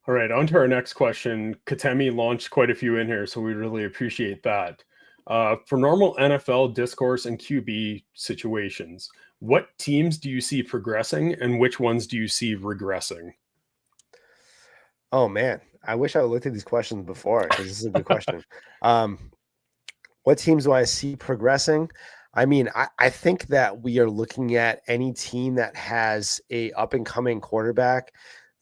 All right, on to our next question. Katemi launched quite a few in here, so we really appreciate that. For normal NFL discourse and QB situations, what teams do you see progressing and which ones do you see regressing? Oh man, I wish I looked at these questions before because this is a good question. What teams do I see progressing? I mean, I think that we are looking at any team that has a up and coming quarterback.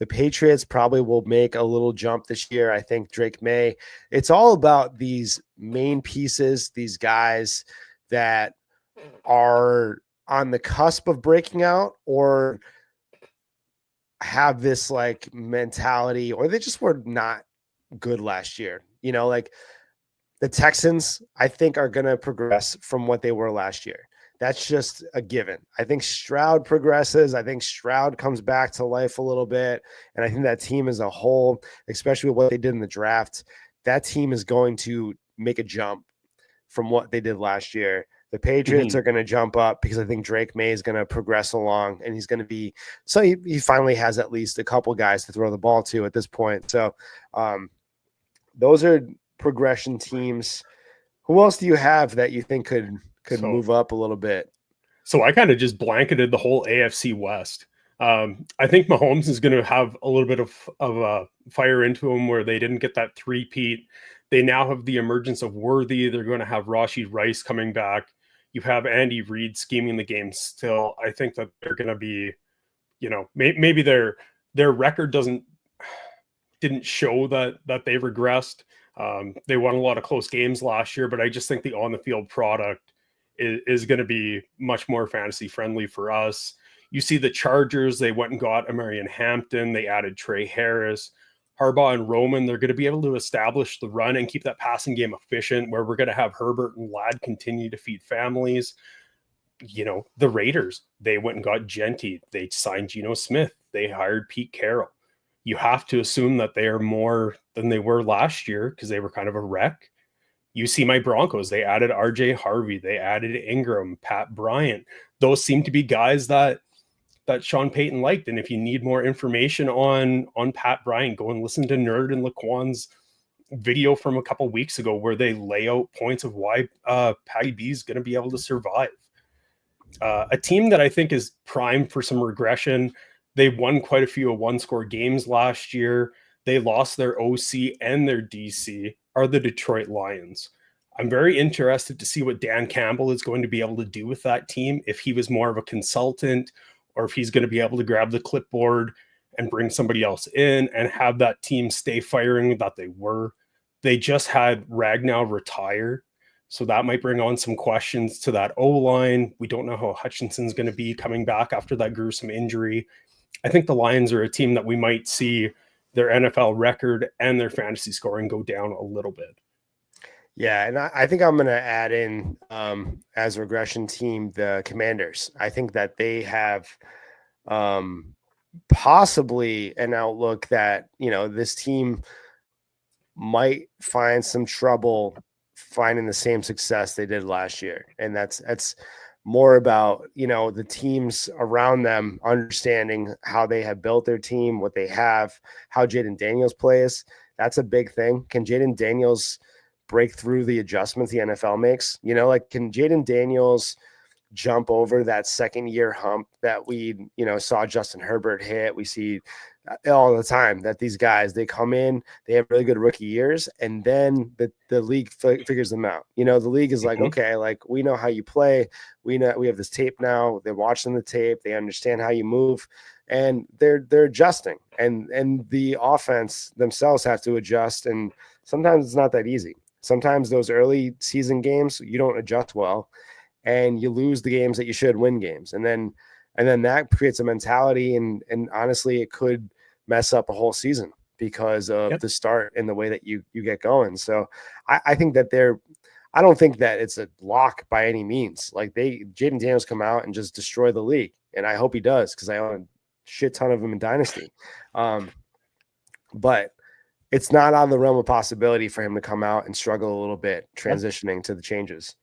The Patriots probably will make a little jump this year. I think Drake May. It's all about these main pieces, these guys that are on the cusp of breaking out or have this like mentality, or they just were not good last year. Like the Texans, I think, are going to progress from what they were last year. That's just a given. I think Stroud progresses. I think Stroud comes back to life a little bit. And I think that team as a whole, especially with what they did in the draft, that team is going to make a jump from what they did last year. The Patriots are going to jump up because I think Drake May is going to progress along, and he's going to be – so he finally has at least a couple guys to throw the ball to at this point. So those are progression teams. Who else do you have that you think could move up a little bit? So I kind of just blanketed the whole AFC West. I think Mahomes is going to have a little bit of fire into him where they didn't get that three-peat. They now have the emergence of Worthy. They're going to have Rashid Rice coming back. You have Andy Reid scheming the game still. I think that they're going to be, maybe their record didn't show that they regressed. They won a lot of close games last year, but I just think the on-the-field product is going to be much more fantasy friendly for us. You see the Chargers, they went and got Amarian Hampton. They added Trey Harris. Harbaugh and Roman, they're going to be able to establish the run and keep that passing game efficient, where we're going to have Herbert and Ladd continue to feed families. The Raiders, they went and got Genty. They signed Geno Smith. They hired Pete Carroll. You have to assume that they are more than they were last year because they were kind of a wreck. You see my Broncos, they added RJ Harvey. They added Ingram, Pat Bryant. Those seem to be guys that Sean Payton liked. And if you need more information on Pat Bryant, go and listen to Nerd and Laquan's video from a couple weeks ago where they lay out points of why Patty B is going to be able to survive. A team that I think is primed for some regression. They won quite a few one-score games last year. They lost their OC and their DC, are the Detroit Lions. I'm very interested to see what Dan Campbell is going to be able to do with that team, if he was more of a consultant or if he's going to be able to grab the clipboard and bring somebody else in and have that team stay firing that they were. They just had Ragnow retire, so that might bring on some questions to that O-line. We don't know how Hutchinson's going to be coming back after that gruesome injury. I think the Lions are a team that we might see their NFL record and their fantasy scoring go down a little bit. Yeah, and I think I'm going to add in as a regression team the Commanders. I think that they have possibly an outlook that, this team might find some trouble finding the same success they did last year. And that's more about, the teams around them understanding how they have built their team, what they have, how Jaden Daniels plays. That's a big thing. Can Jaden Daniels break through the adjustments the NFL makes? Can Jaden Daniels jump over that second year hump that we, saw Justin Herbert hit? We see all the time that these guys, they come in, they have really good rookie years, and then the league figures them out. The league is like, okay, like we know how you play. We know we have this tape now. They're watching the tape. They understand how you move, and they're adjusting, and the offense themselves have to adjust. And sometimes it's not that easy. Sometimes those early season games, you don't adjust well, and you lose the games that you should win games. And then that creates a mentality, and honestly, it could mess up a whole season because of Yep. the start and the way that you get going. So I think that I don't think that it's a lock by any means. Like Jaden Daniels come out and just destroy the league, and I hope he does because I own a shit ton of them in Dynasty. But it's not out of the realm of possibility for him to come out and struggle a little bit transitioning to the changes.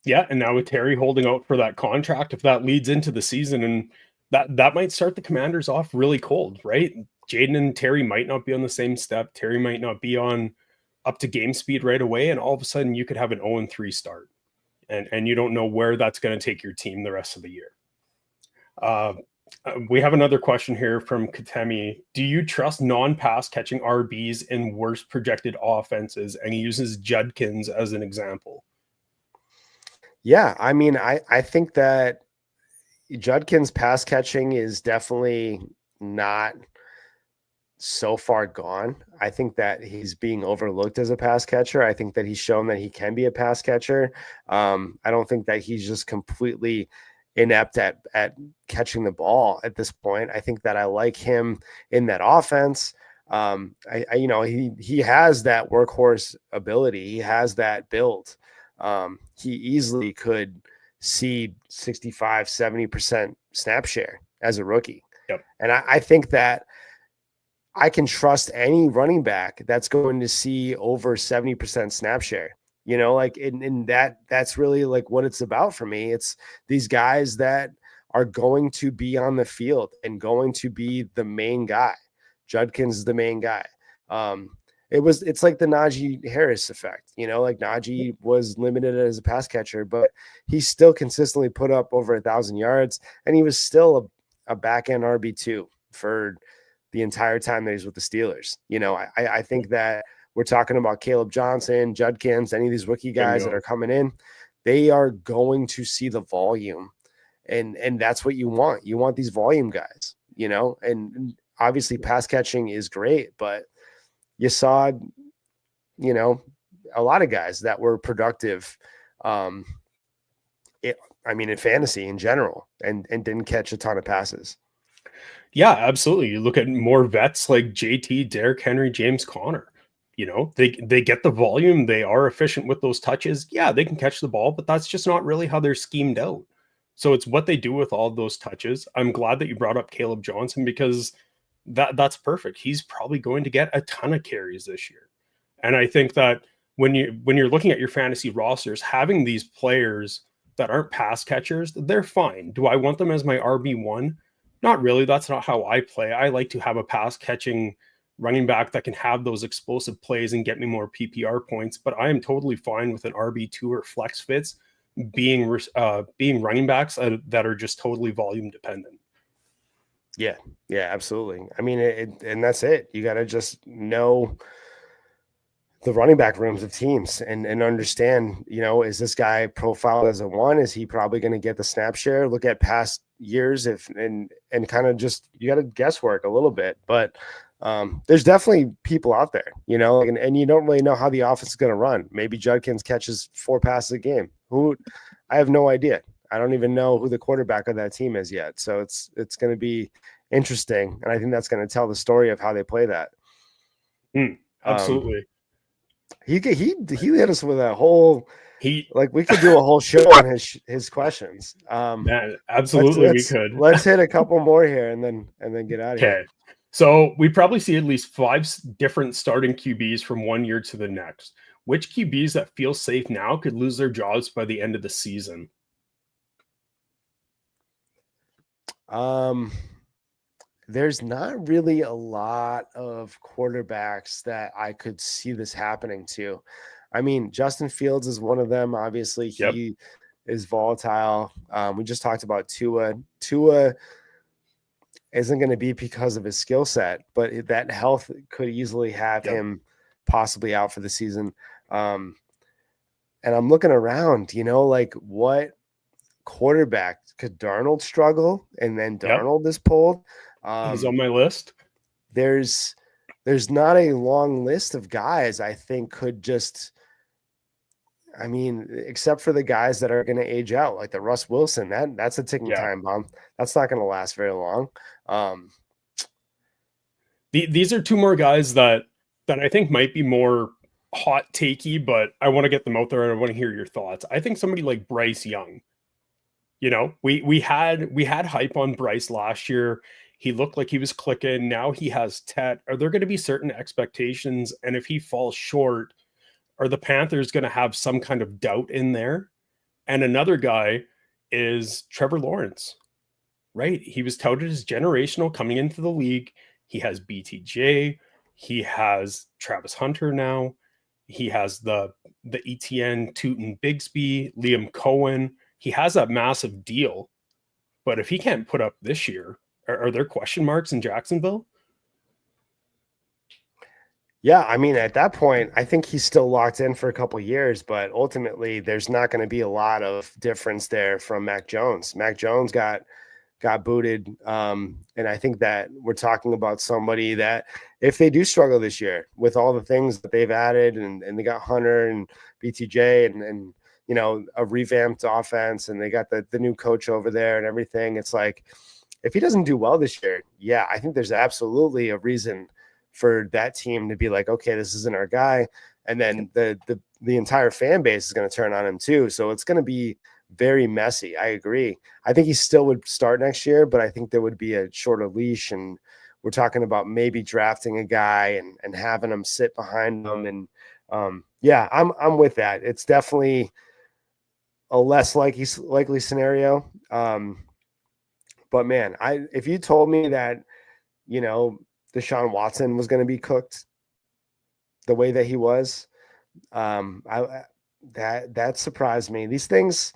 Yeah, and now with Terry holding out for that contract, if that leads into the season, and that might start the Commanders off really cold, right? Jaden and Terry might not be on the same step. Terry might not be on up to game speed right away, and all of a sudden you could have an 0-3 start, and you don't know where that's going to take your team the rest of the year. We have another question here from Katemi. Do you trust non-pass catching RBs in worse projected offenses? And he uses Judkins as an example. Yeah, I mean, I think that Judkins' pass catching is definitely not so far gone. I think that he's being overlooked as a pass catcher. I think that he's shown that he can be a pass catcher. I don't think that he's just completely inept at catching the ball at this point. I think that I like him in that offense. He has that workhorse ability. He has that build. He easily could see 65, 70% snap share as a rookie. Yep. And I think that I can trust any running back that's going to see over 70% snap share. That's really like what it's about for me. It's these guys that are going to be on the field and going to be the main guy. Judkins is the main guy. It's like the Najee Harris effect, like Najee was limited as a pass catcher, but he still consistently put up over 1,000 yards, and he was still a back end RB2 for the entire time that he's with the Steelers. I think that we're talking about Caleb Johnson, Judkins, any of these rookie guys that are coming in, they are going to see the volume, and that's what you want. You want these volume guys, and obviously pass catching is great, but you saw, a lot of guys that were productive, in fantasy in general, and didn't catch a ton of passes. Yeah, absolutely. You look at more vets like JT, Derrick Henry, James Conner. They get the volume. They are efficient with those touches. Yeah, they can catch the ball, but that's just not really how they're schemed out. So it's what they do with all those touches. I'm glad that you brought up Caleb Johnson because that's perfect. He's probably going to get a ton of carries this year. And I think that when you're looking at your fantasy rosters, having these players that aren't pass catchers, they're fine. Do I want them as my RB1? Not really. That's not how I play. I like to have a pass catching running back that can have those explosive plays and get me more PPR points. But I am totally fine with an RB2 or flex fits being running backs that are just totally volume dependent. Yeah, absolutely. I mean, and that's it. You got to just know the running back rooms of teams and understand, is this guy profiled as a 1? Is he probably going to get the snap share? Look at past years and kind of just, you got to guesswork a little bit, but there's definitely people out there, and you don't really know how the offense is going to run. Maybe Judkins catches 4 passes a game. I have no idea. I don't even know who the quarterback of that team is yet. So it's going to be interesting. And I think that's going to tell the story of how they play that. Absolutely. He hit us with a whole, we could do a whole show on his questions. Man, absolutely. We could. Let's hit a couple more here and then get out of here. So we probably see at least 5 different starting QBs from one year to the next. Which QBs that feel safe now could lose their jobs by the end of the season? There's not really a lot of quarterbacks that I could see this happening to. I mean, Justin Fields is one of them. Obviously, he is volatile. We just talked about Tua. Tua isn't going to be because of his skill set, but that health could easily have him possibly out for the season. And I'm looking around, what quarterback could Darnold struggle? And then Darnold is pulled. He's on my list. There's not a long list of guys I think could just, except for the guys that are going to age out, like the Russ Wilson, that's a ticking time bomb. That's not going to last very long. These are two more guys that I think might be more hot takey, but I want to get them out there and I want to hear your thoughts. I think somebody like Bryce Young, we had hype on Bryce last year. He looked like he was clicking. Now he has Tet. Are there going to be certain expectations? And if he falls short, are the Panthers going to have some kind of doubt in there? And another guy is Trevor Lawrence, right? He was touted as generational coming into the league. He has BTJ. He has Travis Hunter now. He has the ETN, Tootin Bigsby, Liam Cohen. He has that massive deal. But if he can't put up this year, are there question marks in Jacksonville? Yeah, I mean, at that point, I think he's still locked in for a couple years, but ultimately, there's not going to be a lot of difference there from Mac Jones. Mac Jones got booted, and I think that we're talking about somebody that, if they do struggle this year with all the things that they've added, and they got Hunter and BTJ and a revamped offense, and they got the new coach over there and everything. It's like, if he doesn't do well this year, yeah, I think there's absolutely a reason for that team to be like, okay, this isn't our guy. And then the entire fan base is going to turn on him too. So it's going to be very messy. I agree. I think he still would start next year, but I think there would be a shorter leash, and we're talking about maybe drafting a guy and having him sit behind them. And yeah, I'm with that. It's definitely a less likely scenario. But man, if you told me that, Deshaun Watson was going to be cooked the way that he was, that surprised me. These things,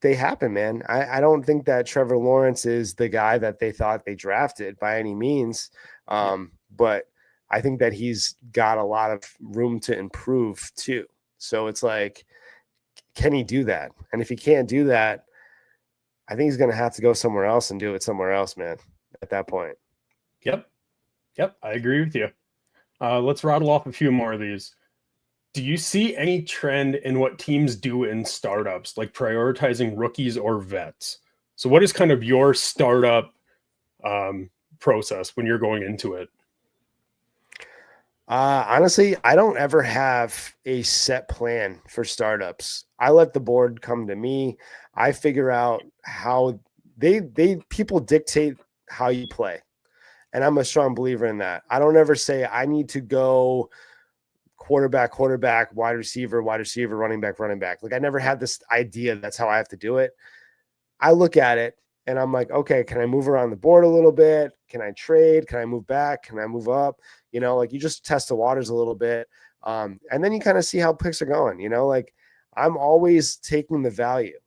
they happen, man. I don't think that Trevor Lawrence is the guy that they thought they drafted by any means. But I think that he's got a lot of room to improve too. So it's like, can he do that? And if he can't do that, I think he's going to have to go somewhere else and do it somewhere else, man, at that point. Yep, I agree with you. Let's rattle off a few more of these. Do you see any trend in what teams do in startups, like prioritizing rookies or vets? So what is kind of your startup process when you're going into it? Honestly, I don't ever have a set plan for startups. I let the board come to me. I figure out how people dictate how you play. And I'm a strong believer in that. I don't ever say I need to go quarterback, wide receiver, running back. Like, I never had this idea that's how I have to do it. I look at it and I'm like, okay, can I move around the board a little bit? Can I trade? Can I move back? Can I move up? Like, you just test the waters a little bit. And then you kind of see how picks are going, like, I'm always taking the value.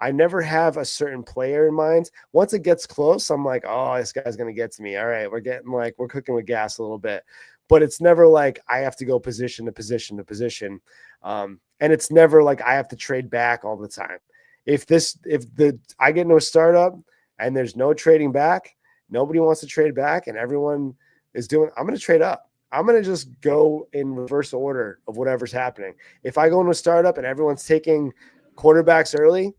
I never have a certain player in mind. Once it gets close, I'm like, oh, this guy's going to get to me. All right, we're cooking with gas a little bit. But it's never like I have to go position to position to position. And it's never like I have to trade back all the time. If I get into a startup and there's no trading back, nobody wants to trade back, and everyone is I'm going to trade up. I'm going to just go in reverse order of whatever's happening. If I go into a startup and everyone's taking quarterbacks early,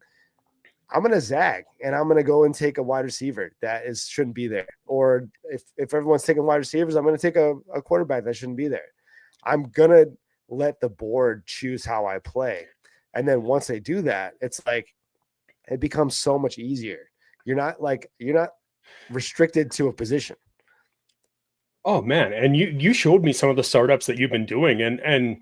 I'm going to zag and I'm going to go and take a wide receiver that shouldn't be there. Or if everyone's taking wide receivers, I'm going to take a quarterback that shouldn't be there. I'm going to let the board choose how I play. And then once they do that, it's like, it becomes so much easier. You're not restricted to a position. Oh man. And you showed me some of the startups that you've been doing, and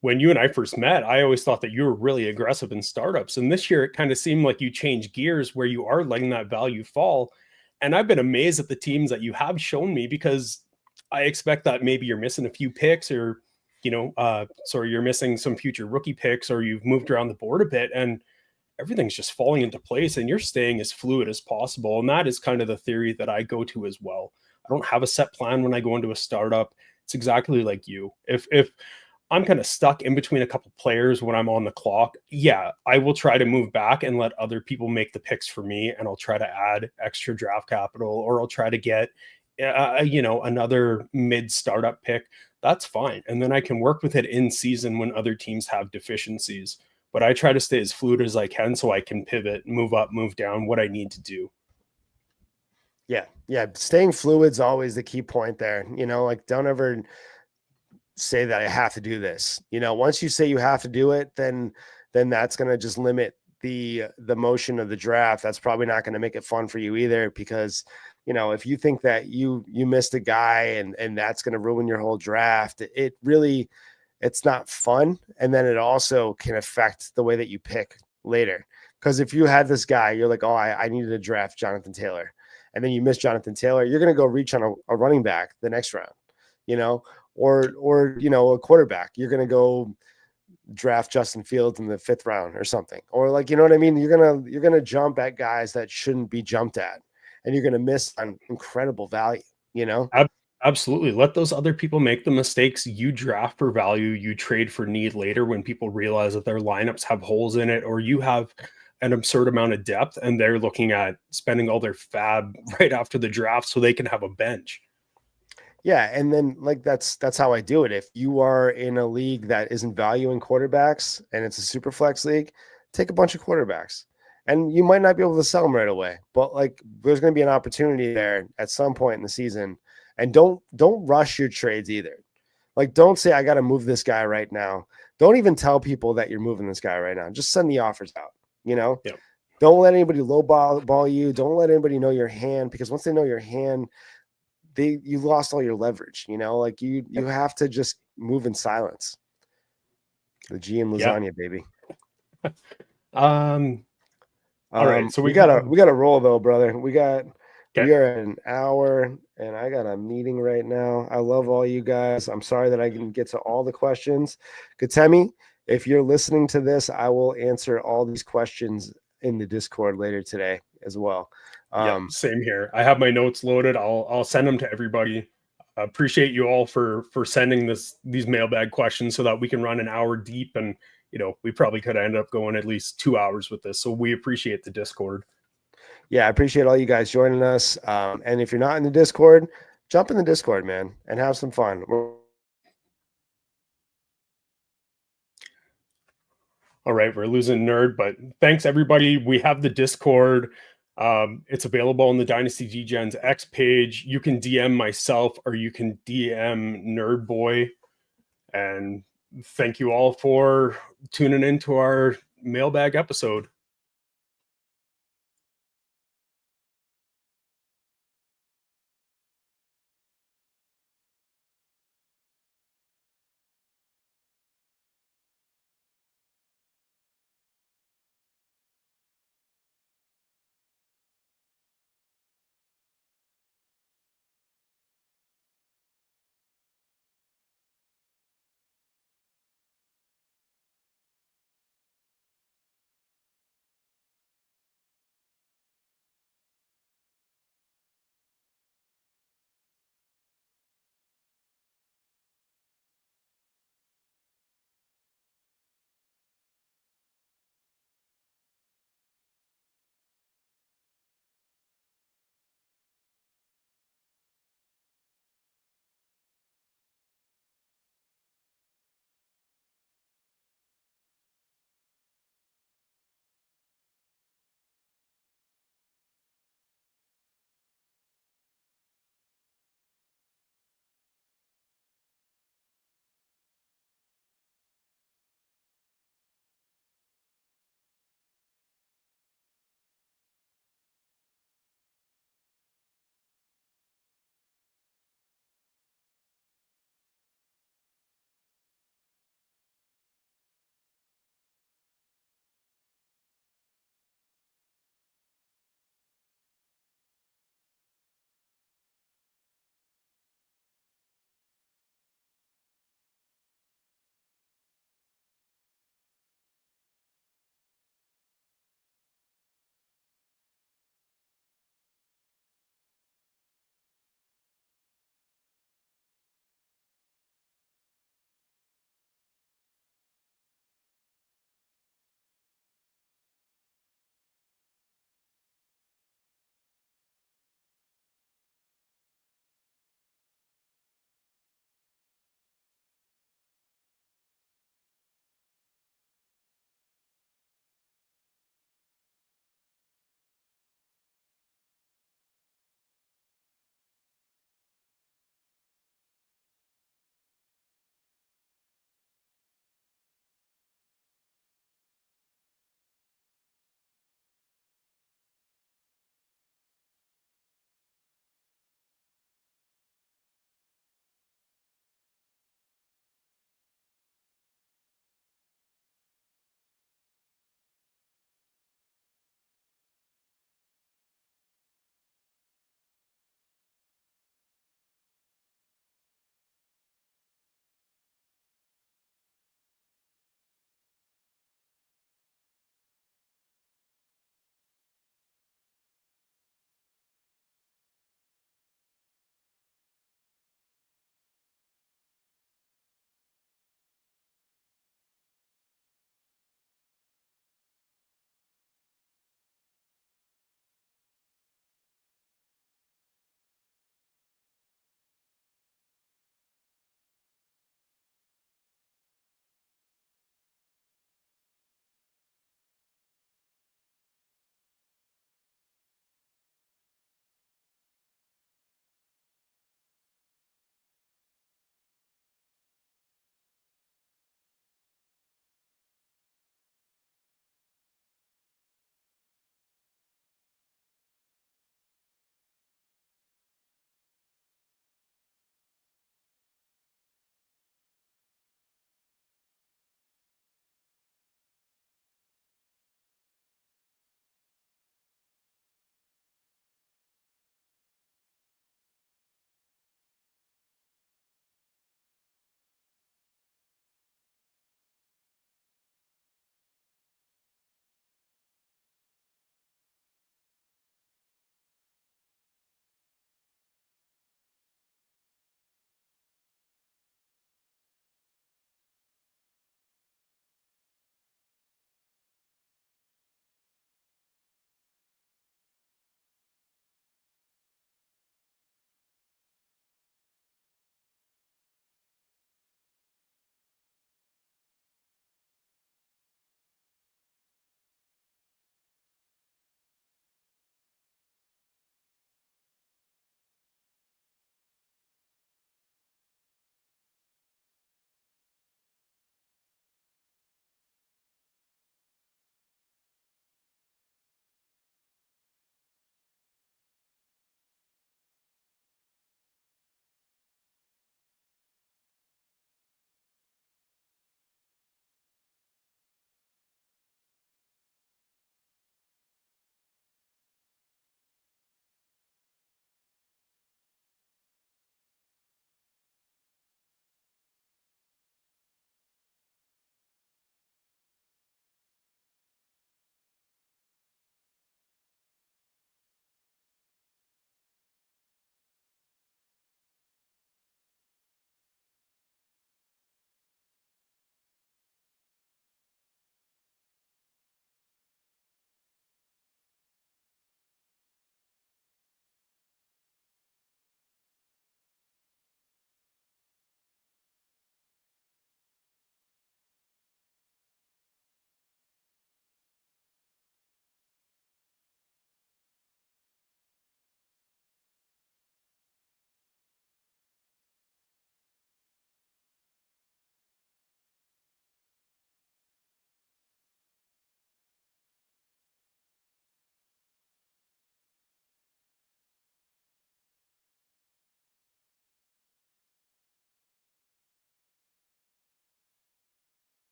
when you and I first met, I always thought that you were really aggressive in startups. And this year, it kind of seemed like you changed gears where you are letting that value fall. And I've been amazed at the teams that you have shown me, because I expect that maybe you're missing a few picks, or, you're missing some future rookie picks, or you've moved around the board a bit, and everything's just falling into place and you're staying as fluid as possible. And that is kind of the theory that I go to as well. I don't have a set plan when I go into a startup. It's exactly like you. If I'm kind of stuck in between a couple players when I'm on the clock, yeah, I will try to move back and let other people make the picks for me. And I'll try to add extra draft capital, or I'll try to get, another mid startup pick. That's fine. And then I can work with it in season when other teams have deficiencies. But I try to stay as fluid as I can so I can pivot, move up, move down, what I need to do. Yeah. Staying fluid's always the key point there. Like don't ever say that I have to do this. Once you say you have to do it, then that's going to just limit the motion of the draft. That's probably not going to make it fun for you either, because if you think that you missed a guy and that's going to ruin your whole draft, it's not fun. And then it also can affect the way that you pick later. Because if you had this guy, you're like, oh, I needed to draft Jonathan Taylor, and then you miss Jonathan Taylor, you're going to go reach on a running back the next round, or a quarterback. You're going to go draft Justin Fields in the 5th round or something, or like, you know what I mean? You're going to jump at guys that shouldn't be jumped at, and you're going to miss on incredible value, Absolutely. Let those other people make the mistakes. You draft for value, you trade for need later when people realize that their lineups have holes in it, or you have an absurd amount of depth and they're looking at spending all their fab right after the draft so they can have a bench. Yeah, and then like that's how I do it. If you are in a league that isn't valuing quarterbacks and it's a super flex league, take a bunch of quarterbacks. And you might not be able to sell them right away, but like there's going to be an opportunity there at some point in the season. And don't rush your trades either. Like don't say I got to move this guy right now. Don't even tell people that you're moving this guy right now. Just send the offers out, Yep. Don't let anybody lowball you. Don't let anybody know your hand, because once they know your hand, you lost all your leverage, like you have to just move in silence. The G in lasagna, baby. All right. So we gotta roll though, brother. We are at an hour and I got a meeting right now. I love all you guys. I'm sorry that I didn't get to all the questions. Katemi, if you're listening to this, I will answer all these questions in the Discord later today as well. Same here. I have my notes loaded. I'll send them to everybody. I appreciate you all for sending these mailbag questions so that we can run an hour deep, and we probably could end up going at least 2 hours with this. So we appreciate the Discord. Yeah, I appreciate all you guys joining us. And if you're not in the Discord, jump in the Discord, man, and have some fun. All right, we're losing Nerd, but thanks everybody. We have the Discord. It's available on the Dynasty Degens X page. You can DM myself or you can DM Nerd Boy. And thank you all for tuning into our mailbag episode.